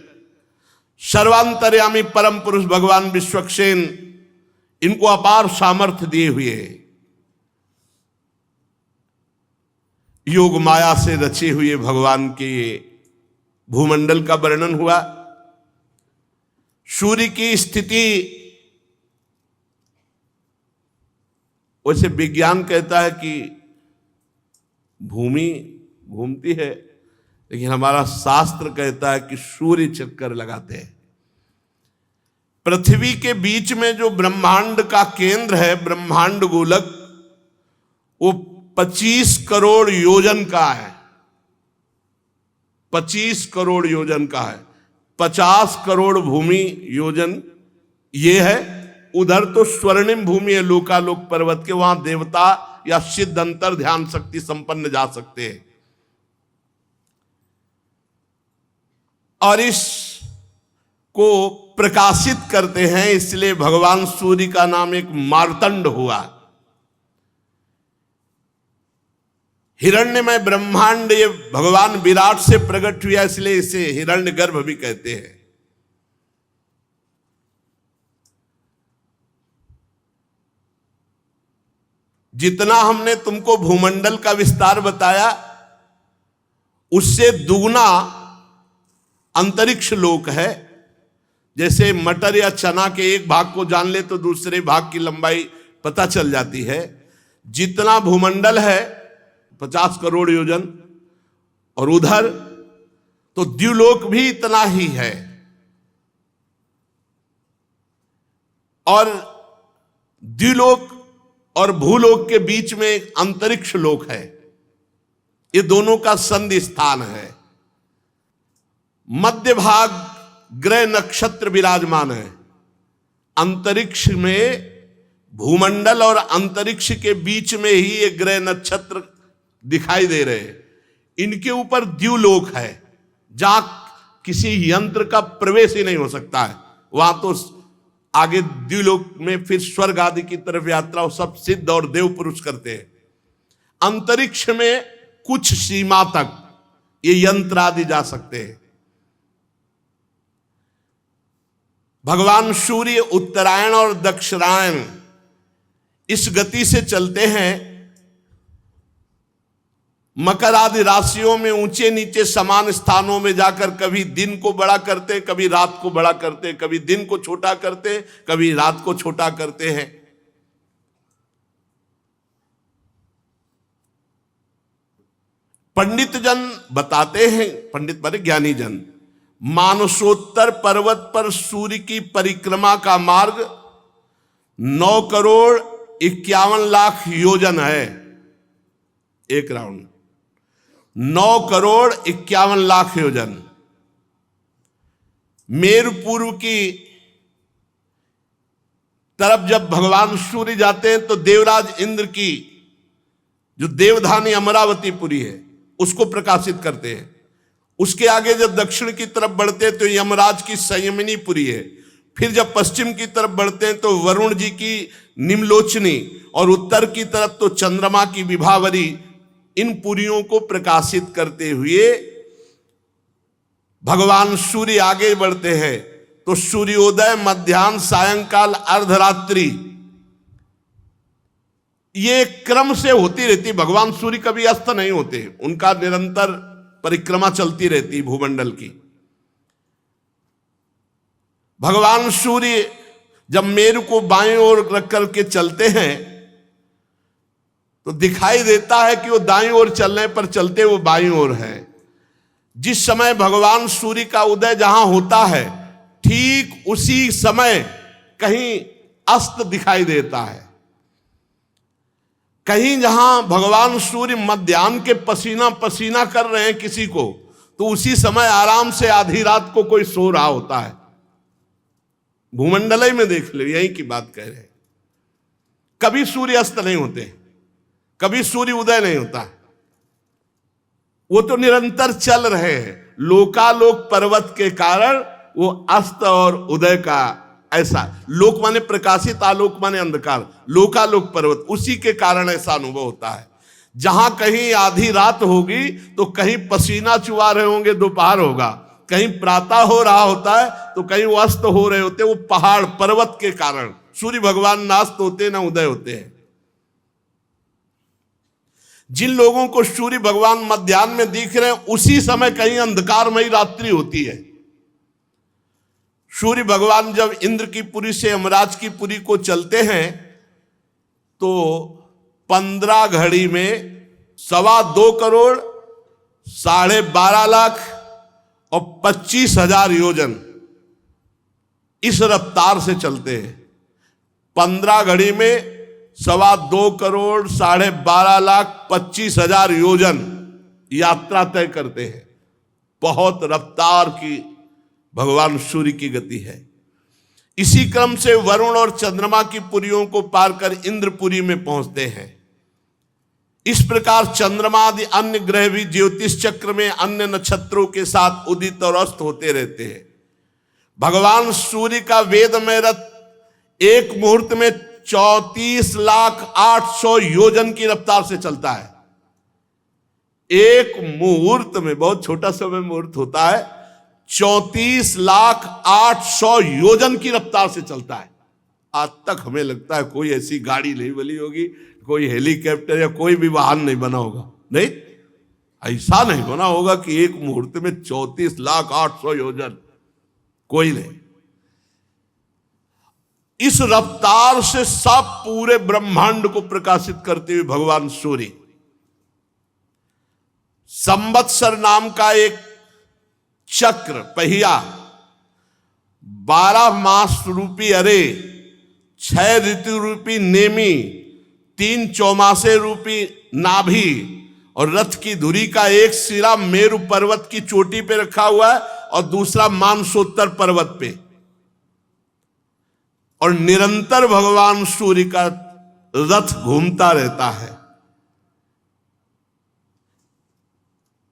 सर्वांतर्यामी परम पुरुष भगवान विश्वक्सेन इनको अपार सामर्थ्य दिए हुए योग माया से रचे हुए भगवान के भूमंडल का वर्णन हुआ। सूर्य की स्थिति, वैसे विज्ञान कहता है कि भूमि घूमती है, लेकिन हमारा शास्त्र कहता है कि सूर्य चक्कर लगाते हैं। पृथ्वी के बीच में जो ब्रह्मांड का केंद्र है, ब्रह्मांड गोलक, वो 25 करोड़ योजन का है। 25 करोड़ योजन का है। 50 करोड़ भूमि योजन ये है। उधर तो स्वर्णिम भूमि है लोकालोक पर्वत के, वहां देवता या सिद्ध अंतर ध्यान शक्ति संपन्न जा सकते हैं। और इस को प्रकाशित करते हैं, इसलिए भगवान सूर्य का नाम एक मार्तंड हुआ। हिरण्यमय ब्रह्मांड ये भगवान विराट से प्रकट हुआ, इसलिए इसे हिरण्यगर्भ भी कहते हैं। जितना हमने तुमको भूमंडल का विस्तार बताया, उससे दुगना अंतरिक्ष लोक है। जैसे मटर या चना के एक भाग को जान ले तो दूसरे भाग की लंबाई पता चल जाती है। जितना भूमंडल है 50 करोड़ योजन, और उधर तो द्युलोक भी इतना ही है। और द्युलोक और भूलोक के बीच में एक अंतरिक्ष लोक है। ये दोनों का संधि स्थान है। मध्य भाग ग्रह नक्षत्र विराजमान है। अंतरिक्ष में भूमंडल और अंतरिक्ष के बीच में ही ये ग्रह नक्षत्र दिखाई दे रहे हैं। इनके ऊपर द्युलोक है, जहां किसी यंत्र का प्रवेश ही नहीं हो सकता है। वहां तो आगे द्युलोक में फिर स्वर्ग आदि की तरफ यात्रा सब सिद्ध और देव पुरुष करते हैं। अंतरिक्ष में कुछ सीमा तक ये यंत्र आदि जा सकते हैं। भगवान सूर्य उत्तरायण और दक्षिणायन इस गति से चलते हैं। मकर आदि राशियों में ऊंचे नीचे समान स्थानों में जाकर कभी दिन को बड़ा करते, कभी रात को बड़ा करते, कभी दिन को छोटा करते, कभी रात को छोटा करते हैं। पंडित जन बताते हैं, पंडित माने ज्ञानी जन, मानसोत्तर पर्वत पर सूर्य की परिक्रमा का मार्ग 9 करोड़ 51 लाख योजन है। एक राउंड 9 करोड़ 51 लाख योजन। मेरु पूर्व की तरफ जब भगवान सूर्य जाते हैं तो देवराज इंद्र की जो देवधानी अमरावती पुरी है उसको प्रकाशित करते हैं। उसके आगे जब दक्षिण की तरफ बढ़ते हैं तो यमराज की संयमिनी पुरी है। फिर जब पश्चिम की तरफ बढ़ते हैं तो वरुण जी की निम्लोचनी, और उत्तर की तरफ तो चंद्रमा की विभावरी, इन पुरियों को प्रकाशित करते हुए भगवान सूर्य आगे बढ़ते हैं। तो सूर्योदय, मध्याह्न, सायंकाल, अर्धरात्रि, ये क्रम से होती रहती। भगवान सूर्य कभी अस्त नहीं होते, उनका निरंतर परिक्रमा चलती रहती भूमंडल की। भगवान सूर्य जब मेरु को बाईं ओर रख करके चलते हैं तो दिखाई देता है कि वो दाईं ओर चलने पर चलते वो बाईं ओर है। जिस समय भगवान सूर्य का उदय जहां होता है ठीक उसी समय कहीं अस्त दिखाई देता है। कहीं जहां भगवान सूर्य मध्याह्न के पसीना पसीना कर रहे हैं किसी को, तो उसी समय आराम से आधी रात को कोई सो रहा होता है। भूमंडल में देख लो, यही की बात कह रहे हैं। कभी सूर्य अस्त नहीं होते, कभी सूर्य उदय नहीं होता, वो तो निरंतर चल रहे हैं। लोकालोक पर्वत के कारण वो अस्त और उदय का ऐसा, लोक माने प्रकाशित, आलोक माने अंधकार, लोकालोक पर्वत, उसी के कारण ऐसा अनुभव होता है। जहां कहीं आधी रात होगी तो कहीं पसीना चुआ रहे होंगे, दोपहर होगा, कहीं प्रातः हो रहा होता है तो कहीं वो अस्त हो रहे होते। वो पहाड़ पर्वत के कारण सूर्य भगवान ना अस्त होते ना उदय होते हैं। जिन लोगों को सूर्य भगवान मध्याह्न में दिख रहे हैं उसी समय कहीं अंधकारमयी रात्रि होती है। सूर्य भगवान जब इंद्र की पुरी से यमराज की पुरी को चलते हैं तो 15 घड़ी में 2.25 करोड़ 12.5 लाख और 25,000 योजन इस रफ्तार से चलते हैं। 15 घड़ी में 2.25 करोड़ 12.5 लाख 25,000 योजन यात्रा तय करते हैं। बहुत रफ्तार की भगवान सूर्य की गति है। इसी क्रम से वरुण और चंद्रमा की पुरियों को पार कर इंद्रपुरी में पहुंचते हैं। इस प्रकार चंद्रमा आदि अन्य ग्रह भी ज्योतिष चक्र में अन्य नक्षत्रों के साथ उदित और अस्त होते रहते हैं। भगवान सूर्य का वेदमय रथ एक मुहूर्त में 34,08,000 योजन की रफ्तार से चलता है। एक मुहूर्त में, बहुत छोटा समय मुहूर्त होता है, 34,08,000 योजन की रफ्तार से चलता है। आज तक हमें लगता है कोई ऐसी गाड़ी नहीं बनी होगी, कोई हेलीकॉप्टर या कोई भी वाहन नहीं बना होगा। नहीं, ऐसा नहीं बना होगा कि एक मुहूर्त में 34,08,000 योजन, कोई नहीं। इस रफ्तार से सब पूरे ब्रह्मांड को प्रकाशित करते हुए भगवान सूर्य संवत्सर नाम का एक चक्र पहिया, 12 मास रूपी अरे, 6 ऋतु रूपी नेमी, 3 चौमासे रूपी नाभि और रथ की धुरी का एक सिरा मेरु पर्वत की चोटी पे रखा हुआ है और दूसरा मानसोत्तर पर्वत पे, और निरंतर भगवान सूर्य का रथ घूमता रहता है।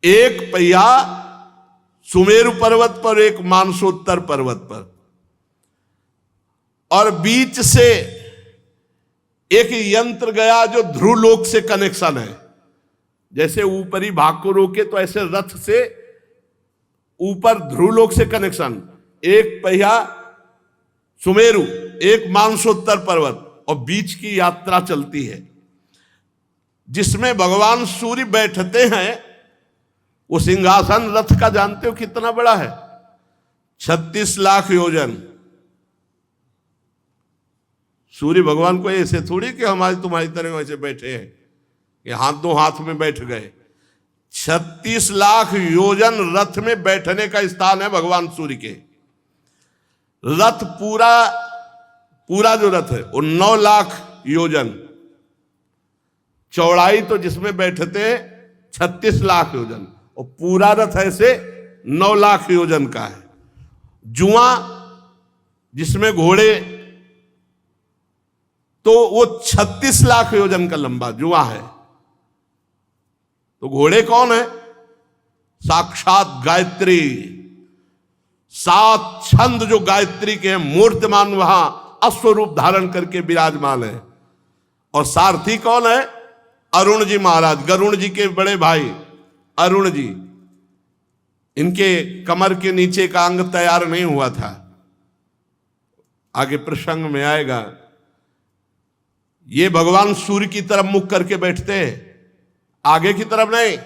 एक पहिया सुमेरु पर्वत पर, एक मानसोत्तर पर्वत पर, और बीच से एक यंत्र गया जो ध्रुवलोक से कनेक्शन है। जैसे ऊपरी भाग को रोके तो ऐसे रथ से ऊपर ध्रुवलोक से कनेक्शन। एक पहिया सुमेरु, एक मानसोत्तर पर्वत, और बीच की यात्रा चलती है जिसमें भगवान सूर्य बैठते हैं। वो सिंहासन रथ का जानते हो कितना बड़ा है? 36 लाख योजन। सूर्य भगवान को ऐसे थोड़ी कि हमारी तुम्हारी तरह वैसे बैठे हैं कि हाथ दो हाथ में बैठ गए। 36 लाख योजन रथ में बैठने का स्थान है भगवान सूर्य के। रथ पूरा जो रथ है वो 9 लाख योजन चौड़ाई, तो जिसमें बैठते 36 लाख योजन, और पूरा रथ ऐसे 9 लाख योजन का है। जुआ जिसमें घोड़े, तो वो 36 लाख योजन का लंबा जुआ है। तो घोड़े कौन है? साक्षात गायत्री। 7 छंद जो गायत्री के हैं, मूर्तिमान वहां अश्वरूप धारण करके विराजमान है। और सारथी कौन है? अरुण जी महाराज, गरुण जी के बड़े भाई अरुण जी। इनके कमर के नीचे का अंग तैयार नहीं हुआ था, आगे प्रसंग में आएगा। ये भगवान सूर्य की तरफ मुख करके बैठते हैं, आगे की तरफ नहीं,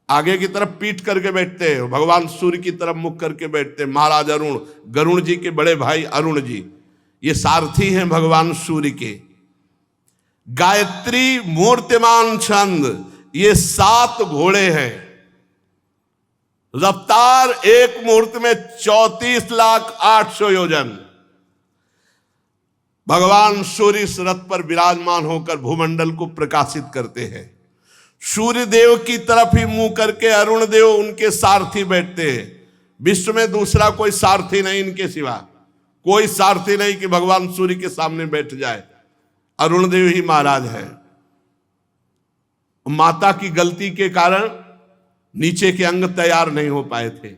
आगे की तरफ पीठ करके बैठते हैं। भगवान सूर्य की तरफ मुख करके बैठते हैं महाराज अरुण, गरुण जी के बड़े भाई अरुण जी। ये सारथी हैं भगवान सूर्य के। गायत्री मूर्तिमान छंद, ये 7 घोड़े हैं। रफ्तार एक मुहूर्त में 34,08,000 योजन। भगवान सूर्य इस रथ पर विराजमान होकर भूमंडल को प्रकाशित करते हैं। सूर्य देव की तरफ ही मुंह करके अरुण देव उनके सारथी बैठते हैं। विश्व में दूसरा कोई सारथी नहीं इनके सिवा, कोई सारथी नहीं कि भगवान सूर्य के सामने बैठ जाए। अरुण देव ही महाराज है। माता की गलती के कारण नीचे के अंग तैयार नहीं हो पाए थे।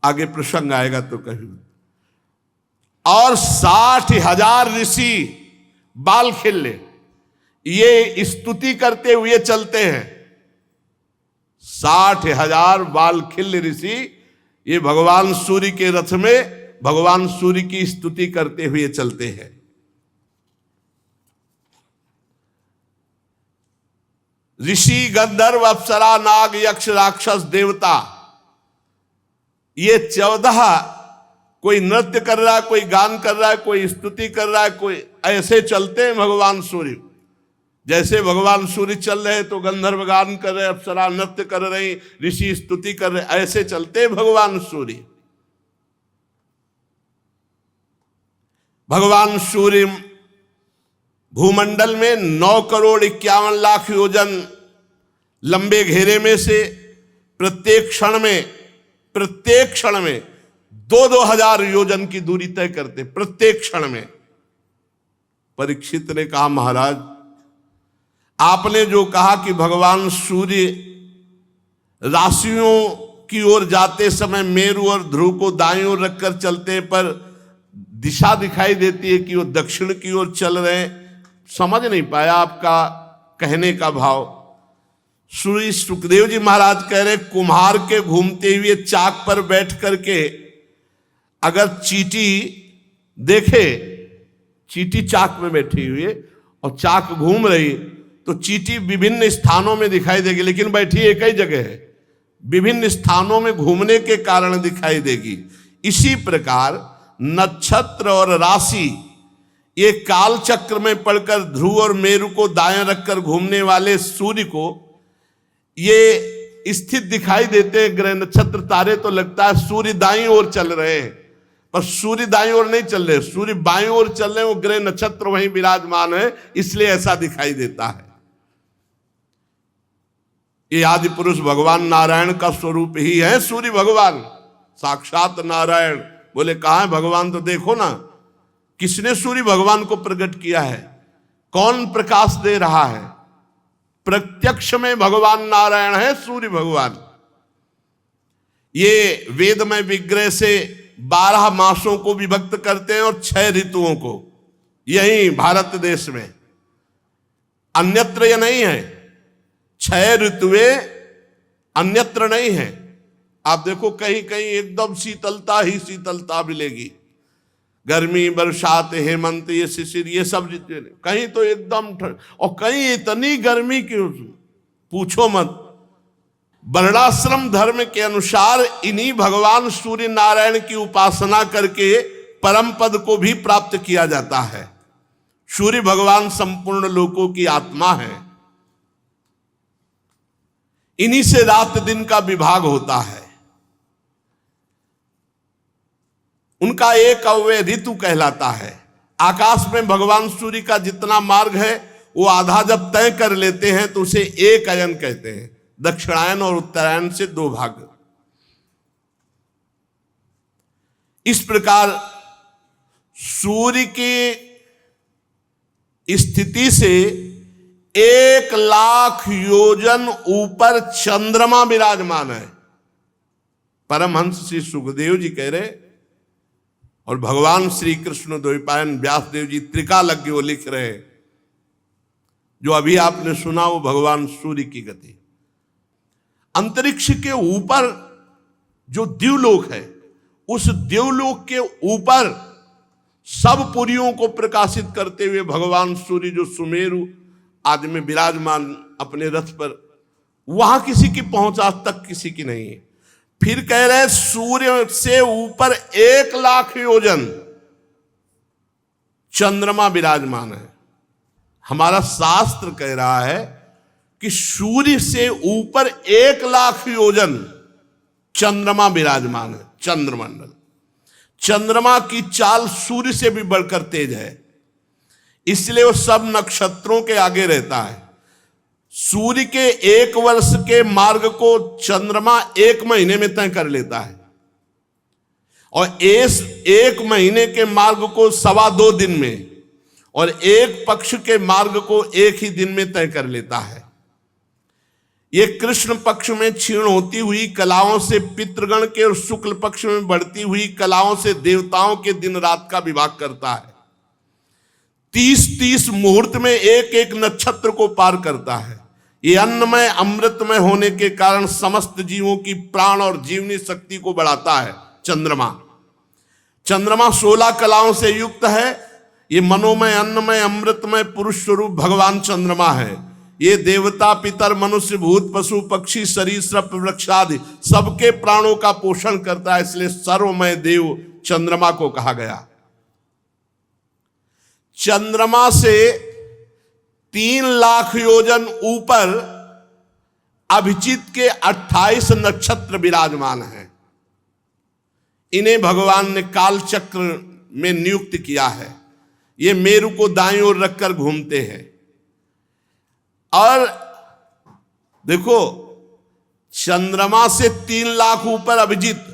आगे प्रसंग आएगा तो कहीं। और 60,000 ऋषि बाल खिल्ले ये स्तुति करते हुए चलते हैं। 60,000 बाल खिल्ले ऋषि ये भगवान सूर्य के रथ में भगवान सूर्य की स्तुति करते हुए चलते हैं। ऋषि, गंधर्व, अप्सरा, नाग, यक्ष, राक्षस, देवता, ये 14 कोई नृत्य कर रहा है, कोई गान कर रहा है, कोई स्तुति कर रहा है, कोई ऐसे चलते हैं भगवान सूर्य। जैसे भगवान सूर्य चल रहे तो गंधर्व गान कर रहे, अप्सरा नृत्य कर रही, ऋषि स्तुति कर रहे, ऐसे चलते हैं भगवान सूर्य। भगवान सूर्य भूमंडल में 9,51,00,000 योजन लंबे घेरे में से प्रत्येक क्षण में 2-2 हजार योजन की दूरी तय करते, प्रत्येक क्षण में। परीक्षित ने कहा, महाराज आपने जो कहा कि भगवान सूर्य राशियों की ओर जाते समय मेरु और ध्रुव को दाईं ओर रखकर चलते, पर दिशा दिखाई देती है कि वो दक्षिण की ओर चल रहे हैं। समझ नहीं पाया आपका कहने का भाव। श्री सुखदेव जी महाराज कह रहे, कुम्हार के घूमते हुए चाक पर बैठ करके अगर चींटी देखे, चींटी चाक में बैठी हुई है और चाक घूम रही, तो चींटी विभिन्न स्थानों में दिखाई देगी, लेकिन बैठी एक ही जगह है। विभिन्न स्थानों में घूमने के कारण दिखाई देगी। इसी प्रकार नक्षत्र और राशि ये काल चक्र में पड़कर ध्रुव और मेरु को दाएं रखकर घूमने वाले सूर्य को ये स्थित दिखाई देते हैं। ग्रह नक्षत्र तारे तो लगता है सूर्य दाईं ओर चल रहे हैं, पर सूर्य दाईं ओर नहीं चल रहे, सूर्य बाईं ओर चल रहे हैं। वो ग्रह नक्षत्र वहीं विराजमान है, इसलिए ऐसा दिखाई देता है। ये आदि पुरुष भगवान नारायण का स्वरूप ही है। सूर्य भगवान साक्षात नारायण। बोले कहाँ है भगवान? तो देखो ना, किसने सूर्य भगवान को प्रकट किया है? कौन प्रकाश दे रहा है? प्रत्यक्ष में भगवान नारायण है सूर्य भगवान। ये वेद में विग्रह से 12 मासों को विभक्त करते हैं और 6 ऋतुओं को। यही भारत देश में, अन्यत्र यह नहीं है। 6 ऋतुएं अन्यत्र नहीं है। आप देखो कहीं कहीं एकदम शीतलता ही शीतलता मिलेगी। गर्मी, बरसात, हेमंत, ये शिशिर, ये सब ऋतु। कहीं तो एकदम ठंड, और कहीं इतनी गर्मी की पूछो मत। वर्णाश्रम धर्म के अनुसार इन्हीं भगवान सूर्य नारायण की उपासना करके परम पद को भी प्राप्त किया जाता है। सूर्य भगवान संपूर्ण लोकों की आत्मा है। इन्हीं से रात दिन का विभाग होता है। उनका एक अव्यय ऋतु कहलाता है। आकाश में भगवान सूर्य का जितना मार्ग है वो आधा जब तय कर लेते हैं तो उसे एक अयन कहते हैं। दक्षिणायन और उत्तरायण से 2 भाग। इस प्रकार सूर्य की स्थिति से 1,00,000 योजन ऊपर चंद्रमा विराजमान है। परमहंस श्री सुखदेव जी कह रहे, और भगवान श्री कृष्ण द्वैपायन व्यासदेव जी त्रिकालज्ञ वो लिख रहे हैं। जो अभी आपने सुना वो भगवान सूर्य की गति। अंतरिक्ष के ऊपर जो द्युलोक है, उस द्युलोक के ऊपर सब पुरियों को प्रकाशित करते हुए भगवान सूर्य जो सुमेरु आदि में विराजमान अपने रथ पर, वहां किसी की पहुंच आज तक किसी की नहीं है। फिर कह रहे सूर्य से ऊपर 1,00,000 योजन चंद्रमा विराजमान है। हमारा शास्त्र कह रहा है कि सूर्य से ऊपर 1,00,000 योजन चंद्रमा विराजमान है। चंद्रमंडल, चंद्रमा की चाल सूर्य से भी बढ़कर तेज है, इसलिए वो सब नक्षत्रों के आगे रहता है। सूर्य के 1 वर्ष के मार्ग को चंद्रमा 1 महीने में तय कर लेता है, और इस 1 महीने के मार्ग को 2.25 दिन में, और एक पक्ष के मार्ग को 1 ही दिन में तय कर लेता है। ये कृष्ण पक्ष में क्षीण होती हुई कलाओं से पितृगण के, और शुक्ल पक्ष में बढ़ती हुई कलाओं से देवताओं के दिन रात का विभाग करता है। 30-30 मुहूर्त में एक नक्षत्र को पार करता है। ये अन्नमय अमृतमय होने के कारण समस्त जीवों की प्राण और जीवनी शक्ति को बढ़ाता है। चंद्रमा 16 कलाओं से युक्त है। ये मनोमय अन्नमय अमृतमय पुरुष स्वरूप भगवान चंद्रमा है। ये देवता पितर मनुष्य भूत पशु पक्षी सरीसृप वृक्षादि सबके प्राणों का पोषण करता है, इसलिए सर्वमय देव चंद्रमा को कहा गया। चंद्रमा से 3,00,000 योजन ऊपर अभिजीत के 28 नक्षत्र विराजमान हैं। इन्हें भगवान ने काल चक्र में नियुक्त किया है। ये मेरु को दाईं ओर रखकर घूमते हैं। और देखो, चंद्रमा से 3,00,000 ऊपर अभिजीत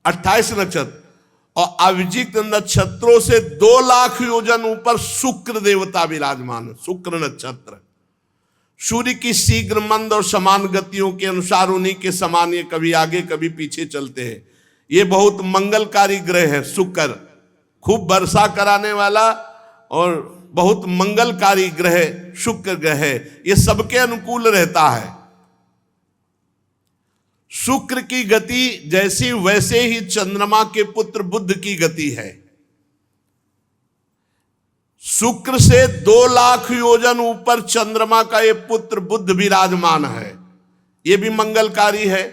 28 नक्षत्र, और अभिजीत नक्षत्रों से 2,00,000 योजन ऊपर शुक्र देवता विराजमान है। शुक्र नक्षत्र सूर्य की शीघ्र मंद और समान गतियों के अनुसार उन्हीं के समान ये कभी आगे कभी पीछे चलते हैं। ये बहुत मंगलकारी ग्रह है शुक्र, खूब वर्षा कराने वाला और बहुत मंगलकारी ग्रह शुक्र ग्रह है। ये सबके अनुकूल रहता है। शुक्र की गति जैसी वैसे ही चंद्रमा के पुत्र बुध की गति है। शुक्र से 2,00,000 योजन ऊपर चंद्रमा का ये पुत्र बुध विराजमान है। ये भी मंगलकारी है,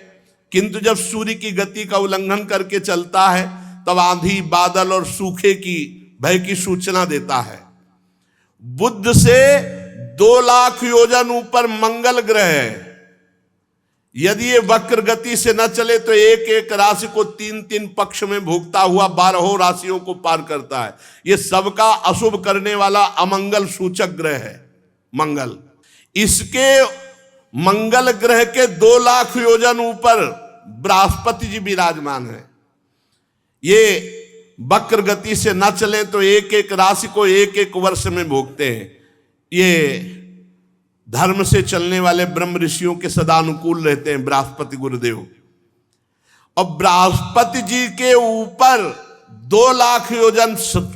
किंतु जब सूर्य की गति का उल्लंघन करके चलता है तब आंधी बादल और सूखे की भय की सूचना देता है। बुध से 2,00,000 योजन ऊपर मंगल ग्रह है। यदि ये वक्र गति से न चले तो एक राशि को 3-3 पक्ष में भोगता हुआ 12 राशियों को पार करता है। ये सबका अशुभ करने वाला अमंगल सूचक ग्रह है मंगल। इसके मंगल ग्रह के 2,00,000 योजन ऊपर बृहस्पति जी विराजमान है। ये वक्र गति से न चले तो एक राशि को एक वर्ष में भोगते हैं। ये धर्म से चलने वाले ब्रह्म ऋषियों के सदा अनुकूल रहते हैं बृहस्पति गुरुदेव। और बृहस्पति जी के ऊपर 2,00,000 योजन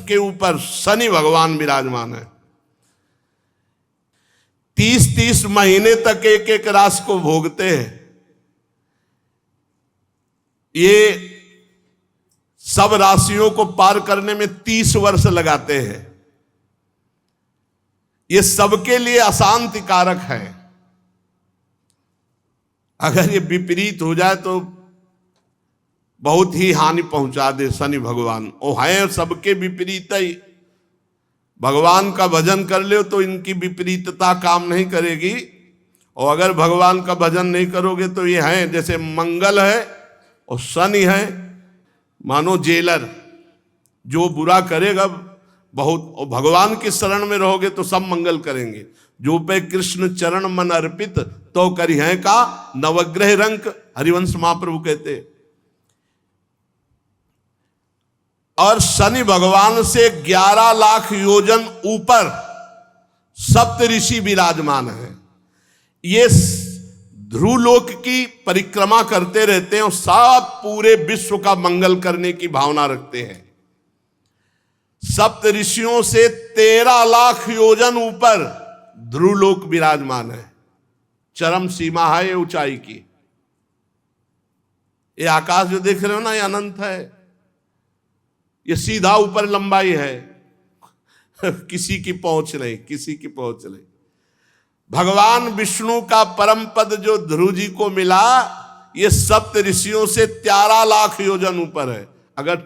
के ऊपर शनि भगवान विराजमान है। 30-30 महीने तक एक राशि को भोगते हैं। ये सब राशियों को पार करने में 30 वर्ष लगाते हैं। ये सबके लिए अशांति कारक है। अगर ये विपरीत हो जाए तो बहुत ही हानि पहुंचा दे शनि भगवान। वो हैं सबके विपरीत ही। भगवान का भजन कर ले तो इनकी विपरीतता काम नहीं करेगी, और अगर भगवान का भजन नहीं करोगे तो ये हैं जैसे मंगल है और शनि है, मानो जेलर, जो बुरा करेगा बहुत, और भगवान की शरण में रहोगे तो सब मंगल करेंगे। जो पे कृष्ण चरण मन अर्पित तो करी है का नवग्रह रंक, हरिवंश महाप्रभु कहते। और शनि भगवान से 11,00,000 योजन ऊपर सप्त ऋषि विराजमान है। ये ध्रुवलोक की परिक्रमा करते रहते हैं और सब पूरे विश्व का मंगल करने की भावना रखते हैं। सप्त ऋषियों से 13,00,000 योजन ऊपर ध्रुवलोक विराजमान है। चरम सीमा है ये ऊंचाई की। ये आकाश जो देख रहे हो ना, ये अनंत है। ये सीधा ऊपर लंबाई है, किसी की पहुंच नहीं, किसी की पहुंच नहीं। भगवान विष्णु का परम पद जो ध्रुव जी को मिला, ये सप्त ऋषियों से 13,00,000 योजन ऊपर है। अगर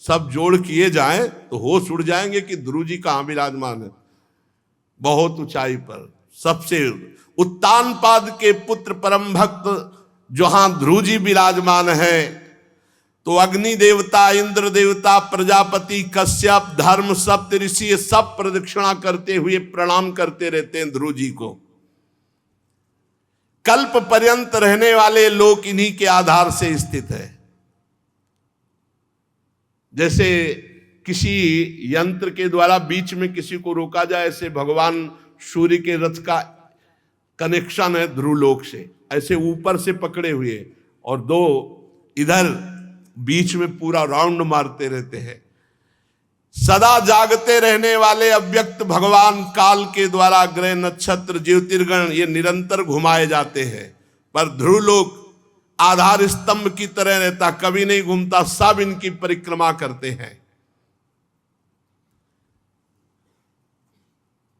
सब जोड़ किए जाएं तो होश उड़ जाएंगे कि ध्रुव जी कहां विराजमान है। बहुत ऊंचाई पर सबसे उत्तानपाद के पुत्र परम भक्त जहां ध्रुव जी विराजमान है, तो अग्नि देवता, इंद्र देवता, प्रजापति, कश्यप, धर्म, सप्त ऋषि ये सब प्रदक्षिणा करते हुए प्रणाम करते रहते हैं ध्रुव जी को। कल्प पर्यंत रहने वाले लोक इन्हीं के आधार से स्थित है। जैसे किसी यंत्र के द्वारा बीच में किसी को रोका जाए, ऐसे भगवान सूर्य के रथ का कनेक्शन है ध्रुवलोक से, ऐसे ऊपर से पकड़े हुए और दो इधर बीच में पूरा राउंड मारते रहते हैं। सदा जागते रहने वाले अव्यक्त भगवान काल के द्वारा ग्रह, नक्षत्र, ज्योतिर्गण ये निरंतर घुमाए जाते हैं, पर ध्रुवलोक आधार स्तंभ की तरह रहता, कभी नहीं घूमता, सब इनकी परिक्रमा करते हैं।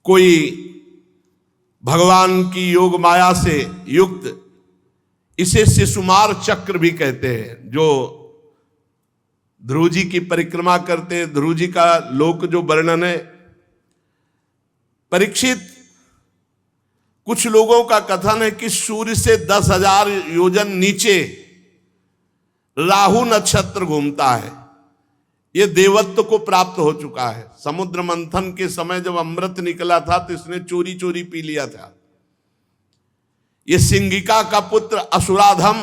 कोई भगवान की योग माया से युक्त, इसे शिशुमार चक्र भी कहते हैं, जो ध्रुव जी की परिक्रमा करते हैं। ध्रुव जी का लोक जो वर्णन है, परीक्षित, कुछ लोगों का कथन है कि सूर्य से 10,000 योजन नीचे राहु नक्षत्र घूमता है। यह देवत्व को प्राप्त हो चुका है। समुद्र मंथन के समय जब अमृत निकला था तो इसने चोरी चोरी पी लिया था। यह सिंगिका का पुत्र असुराधम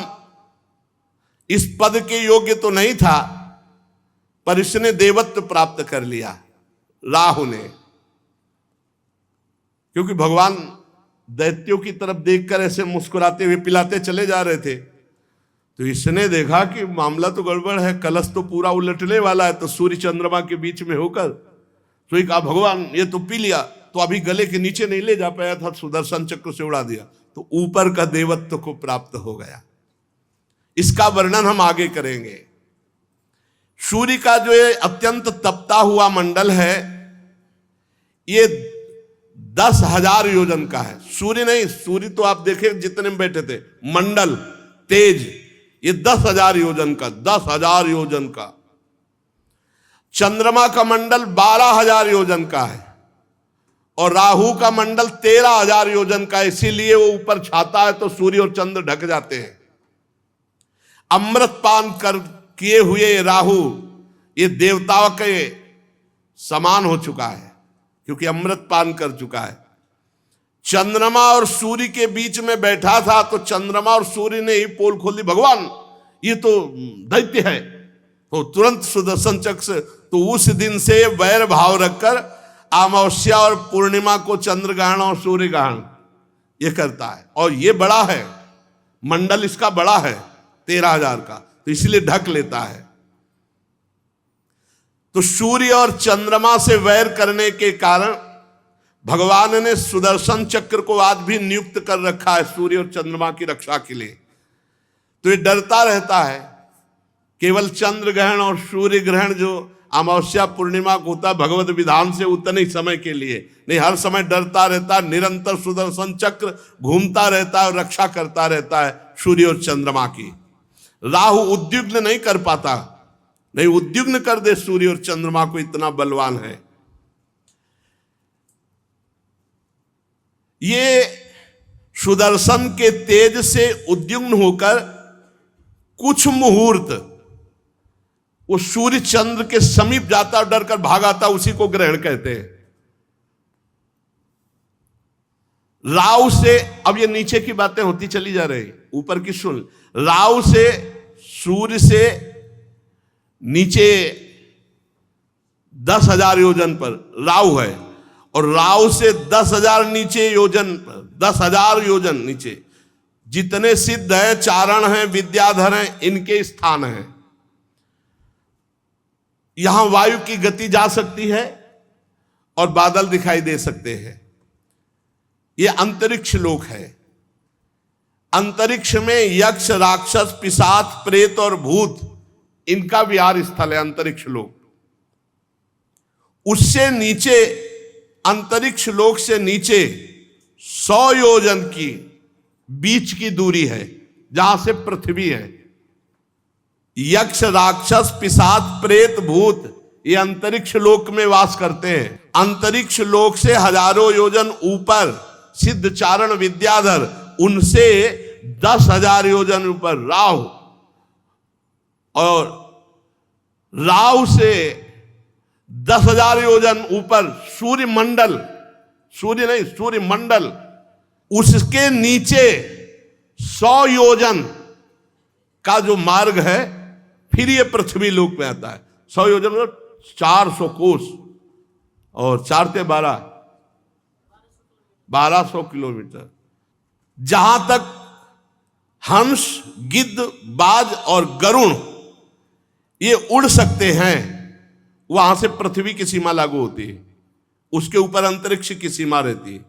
इस पद के योग्य तो नहीं था, पर इसने देवत्व प्राप्त कर लिया राहु ने, क्योंकि भगवान दैत्यों की तरफ देखकर ऐसे मुस्कुराते हुए पिलाते चले जा रहे थे, तो इसने देखा कि मामला तो गड़बड़ है, कलश तो पूरा उलटने वाला है। तो सूर्य चंद्रमा के बीच में होकर तो एक कहा, भगवान ये तो पी लिया, तो अभी गले के नीचे नहीं ले जा पाया था, सुदर्शन चक्र से उड़ा दिया, तो ऊपर का देवत्व को प्राप्त हो गया। इसका वर्णन हम आगे करेंगे। सूर्य का जो ये अत्यंत तपता हुआ मंडल है, ये 10,000 योजन का है। सूर्य नहीं, सूर्य तो आप देखें जितने में बैठे थे, मंडल तेज, ये 10,000 योजन का, 10,000 योजन का। चंद्रमा का मंडल 12,000 योजन का है और राहु का मंडल 13,000 योजन का, इसीलिए वो ऊपर छाता है तो सूर्य और चंद्र ढक जाते हैं। अमृत पान कर किए हुए राहु ये देवताओं के समान हो चुका है, क्योंकि अमृत पान कर चुका है। चंद्रमा और सूर्य के बीच में बैठा था, तो चंद्रमा और सूर्य ने ही पोल खोल दी, भगवान ये तो दैत्य है, तो तुरंत सुदर्शन चक्र से, तो उस दिन से वैर भाव रखकर अमावस्या और पूर्णिमा को चंद्र ग्रहण और सूर्य ग्रहण ये करता है। और ये बड़ा है, मंडल इसका बड़ा है 13,000 का, तो इसलिए ढक लेता है। तो सूर्य और चंद्रमा से वैर करने के कारण भगवान ने सुदर्शन चक्र को आज भी नियुक्त कर रखा है सूर्य और चंद्रमा की रक्षा के लिए। तो ये डरता रहता है, केवल चंद्र ग्रहण और सूर्य ग्रहण जो अमावस्या पूर्णिमा को होता है भगवत विधान से उतने ही समय के लिए नहीं, हर समय डरता रहता है। निरंतर सुदर्शन चक्र घूमता रहता है और रक्षा करता रहता है सूर्य और चंद्रमा की। राहु उद्युग्न नहीं कर पाता, नहीं उद्युग्न कर दे सूर्य और चंद्रमा को, इतना बलवान है। ये सुदर्शन के तेज से उद्युग्न होकर कुछ मुहूर्त वो सूर्य चंद्र के समीप जाता और डर कर भागाता, उसी को ग्रहण कहते हैं। राहु से, अब ये नीचे की बातें होती चली जा रही, ऊपर की सुन। राहु से, सूर्य से नीचे 10,000 योजन पर राहु है, और राहु से 10,000 नीचे योजन, 10,000 योजन नीचे जितने सिद्ध हैं, चारण हैं, विद्याधर हैं, इनके स्थान हैं। यहां वायु की गति जा सकती है और बादल दिखाई दे सकते हैं। यह अंतरिक्ष लोक है। अंतरिक्ष में यक्ष, राक्षस, पिशाच, प्रेत और भूत इनका विहार स्थल है अंतरिक्ष लोक। उससे नीचे, अंतरिक्ष लोक से नीचे 100 योजन की बीच की दूरी है, जहां से पृथ्वी है। यक्ष राक्षस पिशाच प्रेत भूत ये अंतरिक्ष लोक में वास करते हैं। अंतरिक्ष लोक से हजारों योजन ऊपर सिद्ध चारण विद्याधर, उनसे 10,000 योजन ऊपर राहु, और राहु से 10,000 योजन ऊपर सूर्य मंडल, सूर्य नहीं सूर्य मंडल, उसके नीचे 100 योजन का जो मार्ग है, फिर ये पृथ्वी लोक में आता है। 100 योजन मतलब 400 कोस, और 4 से 1200 किलोमीटर। जहां तक हंस, गिद्ध, बाज और गरुण ये उड़ सकते हैं, वहां से पृथ्वी की सीमा लागू होती है। उसके ऊपर अंतरिक्ष की सीमा रहती है।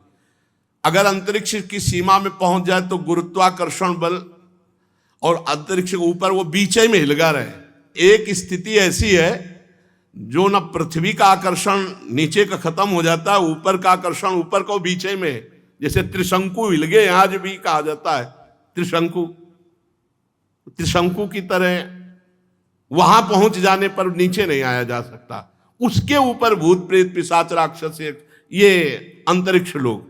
अगर अंतरिक्ष की सीमा में पहुंच जाए तो गुरुत्वाकर्षण बल और अंतरिक्ष के ऊपर वो बीचे में हिलगा रहे। एक स्थिति ऐसी है जो ना पृथ्वी का आकर्षण नीचे का खत्म हो जाता है, ऊपर का आकर्षण ऊपर को बीचे में, जैसे त्रिशंकु हिल गए, आज भी कहा जाता है त्रिशंकु, त्रिशंकु की तरह वहां पहुंच जाने पर नीचे नहीं आया जा सकता। उसके ऊपर भूत प्रेत पिशाच राक्षस ये अंतरिक्ष लोग,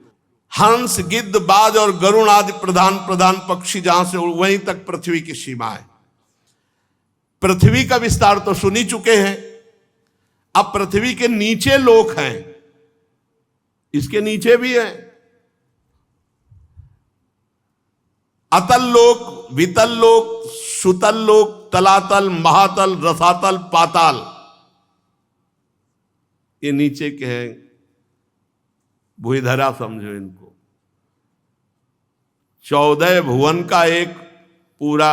हंस गिद्ध बाज और गरुण आदि प्रधान प्रधान पक्षी जहां से वहीं तक पृथ्वी की सीमा है। पृथ्वी का विस्तार तो सुन ही चुके हैं। अब पृथ्वी के नीचे लोक हैं, इसके नीचे भी है अतल लोक, वितल लोक, सुतल लोक, तलातल, महातल, रसातल, पाताल, ये नीचे के हैं। भूधरा समझो इनको। 14 भुवन का एक पूरा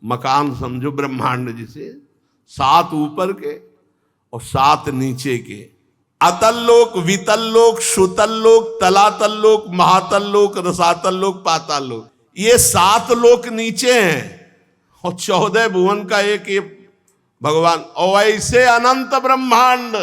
मकान समझो ब्रह्मांड, जिसे 7 ऊपर के और 7 नीचे के। अतल लोक, वितल लोक, सुतल लोक, तलातल लोक, महातल लोक, रसातल लोक, पाताल लोक, ये 7 लोक नीचे हैं और 14 भुवन का एक ये भगवान। और ऐसे अनंत ब्रह्मांड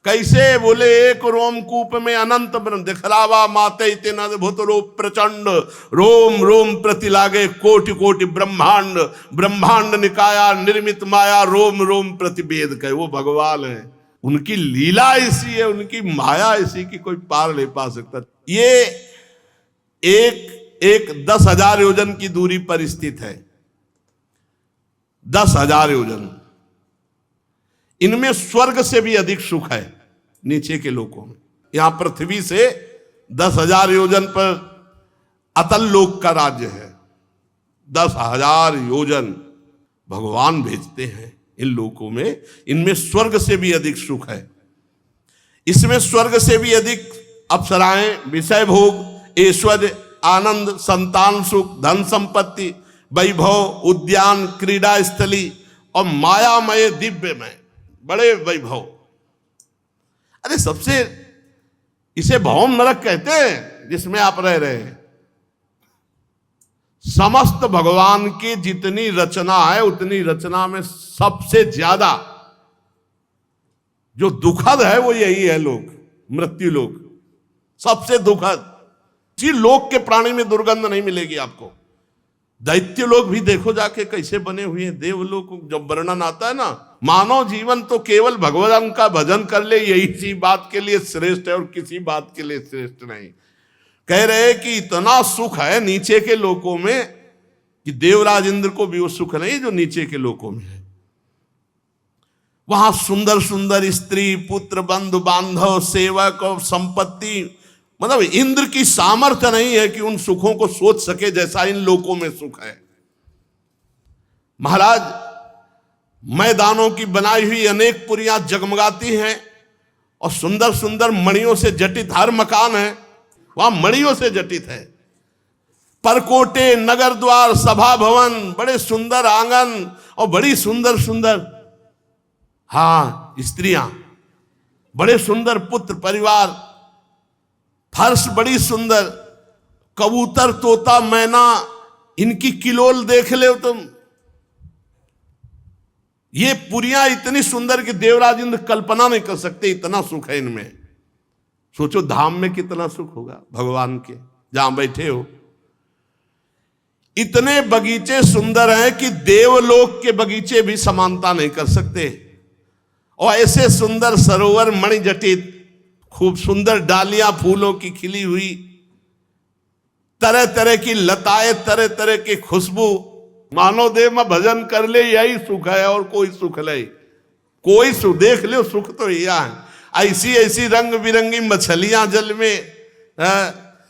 कैसे, बोले एक रोमकूप में अनंत ब्रह्म दिखलावा माते इतना भूतरो प्रचंड, रोम रोम प्रति लागे कोटि कोटि ब्रह्मांड, ब्रह्मांड निकाया निर्मित माया, रोम रोम प्रति वेद कहे। वो भगवान है, उनकी लीला ऐसी है, उनकी माया ऐसी कि कोई पार नहीं पा सकता। ये एक 10,000 योजन की दूरी पर स्थित है। 10,000 योजन। इनमें स्वर्ग से भी अधिक सुख है नीचे के लोकों में। यहां पृथ्वी से 10,000 योजन पर अतल लोक का राज्य है। 10,000 योजन भगवान भेजते हैं इन लोकों में। इनमें स्वर्ग से भी अधिक सुख है। इसमें स्वर्ग से भी अधिक अप्सराएं, विषय भोग, ऐश्वर्य, आनंद, संतान सुख, धन संपत्ति, वैभव, उद्यान, क्रीड़ा स्थली और मायामय दिव्यमय बड़े वैभव। अरे सबसे इसे भौम नरक कहते हैं जिसमें आप रह रहे हैं। समस्त भगवान की जितनी रचना है उतनी रचना में सबसे ज्यादा जो दुखद है वो यही है लोक, मृत्यु लोक। सबसे दुखद। जी लोक के प्राणी में दुर्गंध नहीं मिलेगी आपको। दैत्य लोग भी देखो जाके कैसे बने हुए हैं। देवलोक जब वर्णन आता है ना, मानव जीवन तो केवल भगवान का भजन कर ले यही सी बात के लिए श्रेष्ठ है और किसी बात के लिए श्रेष्ठ नहीं। कह रहे कि इतना सुख है नीचे के लोकों में कि देवराज इंद्र को भी वो सुख नहीं जो नीचे के लोकों में है। वहां सुंदर सुंदर स्त्री, पुत्र, बंधु बांधव, सेवक और संपत्ति, मतलब इंद्र की सामर्थ्य नहीं है कि उन सुखों को सोच सके जैसा इन लोकों में सुख है। महाराज, मैदानों की बनाई हुई अनेक पुरियां जगमगाती हैं और सुंदर सुंदर मणियों से जटित हर मकान है वहां मणियों से जटित है। परकोटे, नगर द्वार, सभा भवन, बड़े सुंदर आंगन और बड़ी सुंदर सुंदर स्त्रियां, बड़े सुंदर पुत्र परिवार, फर्श बड़ी सुंदर, कबूतर, तोता, मैना, इनकी किलोल देख ले तुम। ये पुरियां इतनी सुंदर कि देवराज इंद्र कल्पना नहीं कर सकते, इतना सुख है इनमें। सोचो धाम में कितना सुख होगा भगवान के, जहां बैठे हो। इतने बगीचे सुंदर हैं कि देवलोक के बगीचे भी समानता नहीं कर सकते। और ऐसे सुंदर सरोवर मणिजटित, खूब सुंदर डालियां फूलों की खिली हुई, तरह तरह की लताएं, तरह तरह की खुशबू। मानव देव में भजन कर ले यही सुख है और कोई सुख नहीं। कोई सुख देख ले सुख तो यह है। ऐसी ऐसी रंग बिरंगी मछलियां जल में,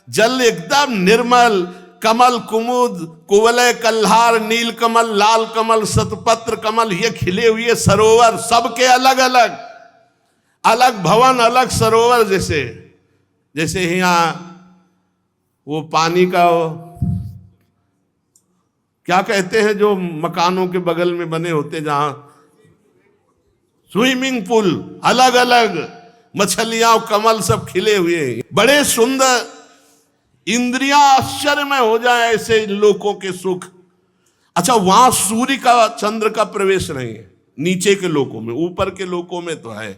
जल एकदम निर्मल, कमल कुमुद कुवलय कल्हार नील कमल लाल कमल शतपत्र कमल, ये खिले हुए सरोवर, सबके अलग अलग अलग भवन अलग सरोवर। जैसे जैसे यहाँ वो पानी का क्या कहते हैं जो मकानों के बगल में बने होते, जहां स्विमिंग पूल, अलग अलग मछलियां कमल सब खिले हुए हैं, बड़े सुंदर। इंद्रियां आश्चर्य में हो जाए ऐसे लोगों के सुख। अच्छा, वहां सूर्य का चंद्र का प्रवेश नहीं है, नीचे के लोकों में, ऊपर के लोकों में तो है।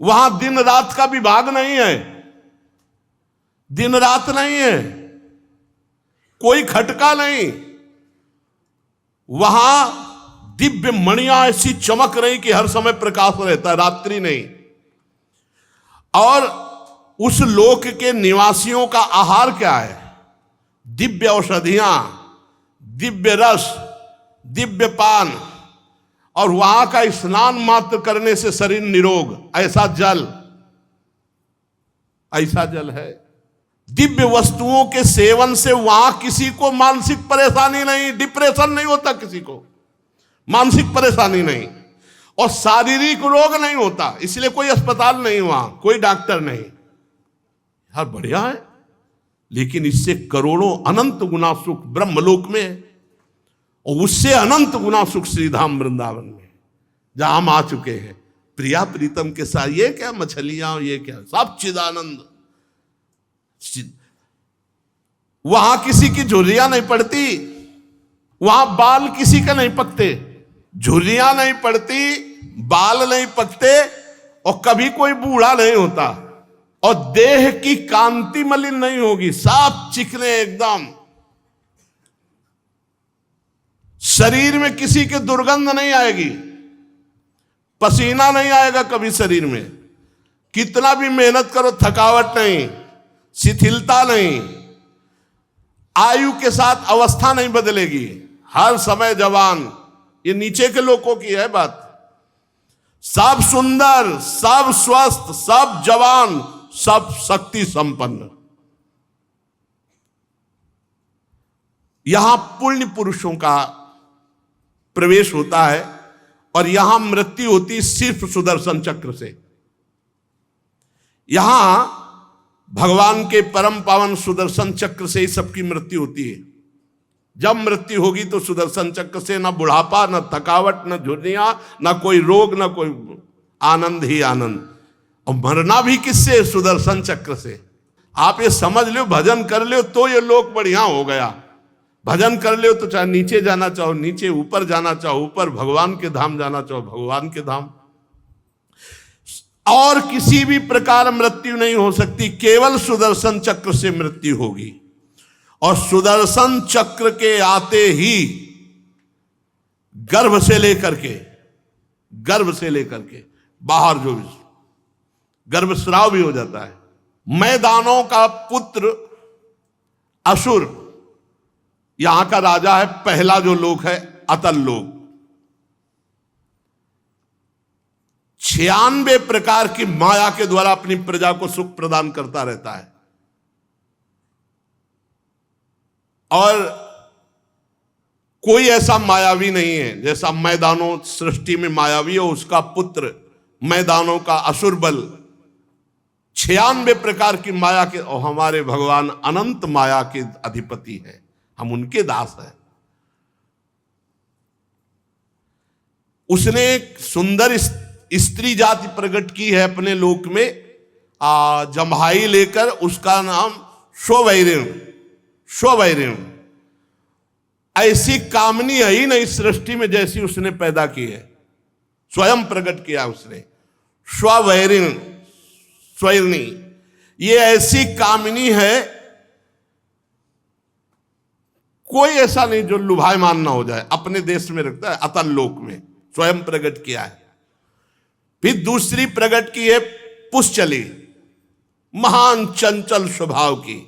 वहां दिन रात का विभाग नहीं है, दिन रात नहीं है, कोई खटका नहीं। वहां दिव्य मणियां ऐसी चमक रही कि हर समय प्रकाश रहता है, रात्रि नहीं। और उस लोक के निवासियों का आहार क्या है? दिव्य औषधियां, दिव्य रस, दिव्य पान, और वहां का स्नान मात्र करने से शरीर निरोग। ऐसा जल, ऐसा जल है। दिव्य वस्तुओं के सेवन से वहां किसी को मानसिक परेशानी नहीं, डिप्रेशन नहीं होता किसी को, मानसिक परेशानी नहीं, और शारीरिक रोग नहीं होता। इसलिए कोई अस्पताल नहीं, वहां कोई डॉक्टर नहीं। यार बढ़िया है। लेकिन इससे करोड़ों अनंत गुना सुख ब्रह्मलोक में है, और उससे अनंत गुना सुख श्रीधाम वृंदावन में, जहां हम आ चुके हैं प्रिया प्रीतम के साथ। ये क्या मछलियां, ये क्या, सब चिदानंद। वहां किसी की झुर्रियां नहीं पड़ती, वहां बाल किसी का नहीं पकते, झुर्रियां नहीं पड़ती, बाल नहीं पकते, और कभी कोई बूढ़ा नहीं होता, और देह की कांति मलिन नहीं होगी, साफ चिकने एकदम। शरीर में किसी के दुर्गंध नहीं आएगी, पसीना नहीं आएगा कभी शरीर में, कितना भी मेहनत करो थकावट नहीं, शिथिलता नहीं, आयु के साथ अवस्था नहीं बदलेगी, हर समय जवान। ये नीचे के लोगों की है बात। सब सुंदर, सब स्वस्थ, सब जवान, सब शक्ति संपन्न। यहां पुण्य पुरुषों का प्रवेश होता है, और यहां मृत्यु होती सिर्फ सुदर्शन चक्र से। यहां भगवान के परम पावन सुदर्शन चक्र से ही सबकी मृत्यु होती है। जब मृत्यु होगी तो सुदर्शन चक्र से, ना बुढ़ापा, ना थकावट, ना झुर्रियां, ना कोई रोग, ना कोई, आनंद ही आनंद। और मरना भी किससे? सुदर्शन चक्र से। आप ये समझ लो, भजन कर लो तो ये लोक बढ़िया हो गया। भजन कर लो तो चाहे नीचे जाना चाहो नीचे, ऊपर जाना चाहो ऊपर, भगवान के धाम जाना चाहो भगवान के धाम। और किसी भी प्रकार मृत्यु नहीं हो सकती, केवल सुदर्शन चक्र से मृत्यु होगी। और सुदर्शन चक्र के आते ही गर्भ से लेकर के बाहर जो गर्भस्राव भी हो जाता है। मैदानों का पुत्र असुर, यहां का राजा है, पहला जो लोक है अतल लोक। 96 प्रकार की माया के द्वारा अपनी प्रजा को सुख प्रदान करता रहता है। और कोई ऐसा मायावी नहीं है जैसा मैदानों सृष्टि में मायावी हो, उसका पुत्र मैदानों का असुर बल। 96 प्रकार की माया के, और हमारे भगवान अनंत माया के अधिपति हैं, हम उनके दास हैं। उसने एक सुंदर स्त्री जाति प्रकट की है अपने लोक में, जम्हाई लेकर, उसका नाम स्वैरिण। ऐसी कामनी है ही नहीं सृष्टि में जैसी उसने पैदा की है, स्वयं प्रकट किया उसने। स्वैरिणी, ये ऐसी कामिनी है, कोई ऐसा नहीं जो लुभायमान ना हो जाए, अपने देश में रखता है, अतल लोक में स्वयं प्रकट किया है। फिर दूसरी प्रकट की है पुष्चली, महान चंचल स्वभाव की।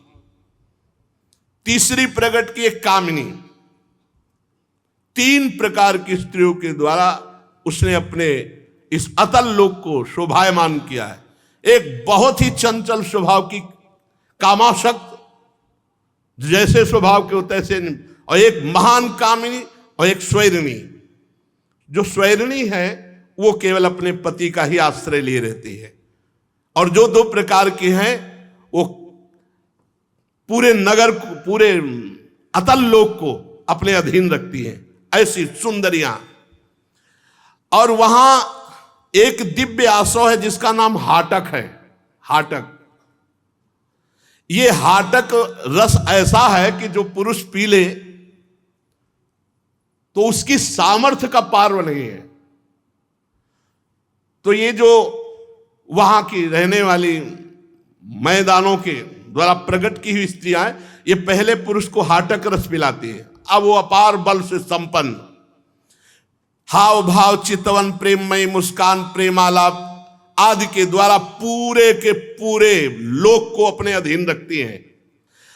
तीसरी प्रकट की है कामिनी। 3 प्रकार की स्त्रियों के द्वारा उसने अपने इस अतल लोक को शोभायमान किया है। एक बहुत ही चंचल स्वभाव की कामासक्त, जैसे स्वभाव के होते तैसे, और एक महान कामिनी और एक स्वैरिणी। जो स्वैरिणी है वो केवल अपने पति का ही आश्रय लिए रहती है, और जो 2 प्रकार की हैं वो पूरे नगर को, पूरे अतल लोक को अपने अधीन रखती हैं, ऐसी सुंदरियां। और वहां एक दिव्य आसव है जिसका नाम हाटक है। हाटक, ये हाटक रस ऐसा है कि जो पुरुष पी ले तो उसकी सामर्थ्य का पार नहीं है। तो ये जो वहां की रहने वाली मैदानों के द्वारा प्रकट की हुई स्त्रियां, ये पहले पुरुष को हाटक रस पिलाती है। अब वो अपार बल से संपन्न, हाव भाव चितवन प्रेममयी मुस्कान प्रेमालाप आदि के द्वारा पूरे के पूरे लोक को अपने अधीन रखती हैं।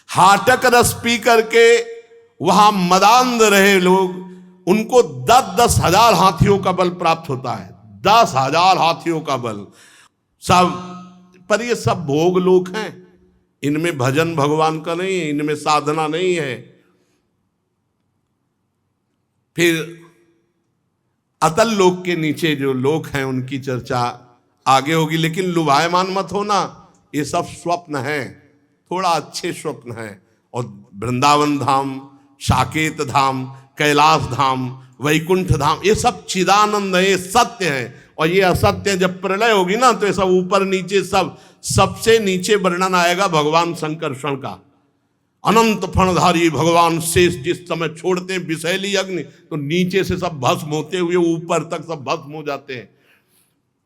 हाटक रस पी करके वहां मदांध रहे लोग, उनको 10-10 हजार हाथियों का बल प्राप्त होता है। 10,000 हाथियों का बल सब। पर ये सब भोग लोक हैं, इनमें भजन भगवान का नहीं है, इनमें साधना नहीं है। फिर अतल लोक के नीचे जो लोक हैं उनकी चर्चा आगे होगी, लेकिन लुभायमान मत होना, ये सब स्वप्न है, थोड़ा अच्छे स्वप्न है। और वृंदावन धाम, साकेत धाम, कैलाश धाम, वैकुंठ धाम, ये सब चिदानंद है, ये सत्य है। और ये असत्य, जब प्रलय होगी ना तो ये सब ऊपर नीचे सब, सबसे नीचे वर्णन आएगा भगवान संकर्षण का। अनंत फणधारी भगवान शेष जिस समय छोड़ते हैं विषैली अग्नि, तो नीचे से सब भस्म होते हुए ऊपर तक सब भस्म हो जाते हैं,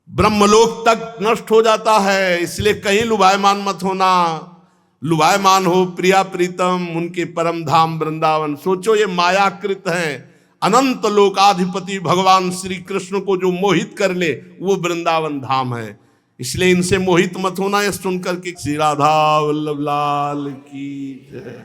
ब्रह्मलोक तक नष्ट हो जाता है। इसलिए कहीं लुभायमान मत होना। लुभायमान हो प्रिया प्रीतम उनके परम धाम वृंदावन। सोचो ये मायाकृत है, अनंत लोकाधिपति भगवान श्री कृष्ण को जो मोहित कर ले वो वृंदावन धाम है। इसलिए इनसे मोहित मत होना। ये सुनकर के श्री राधा वल्लभ लाल की जय।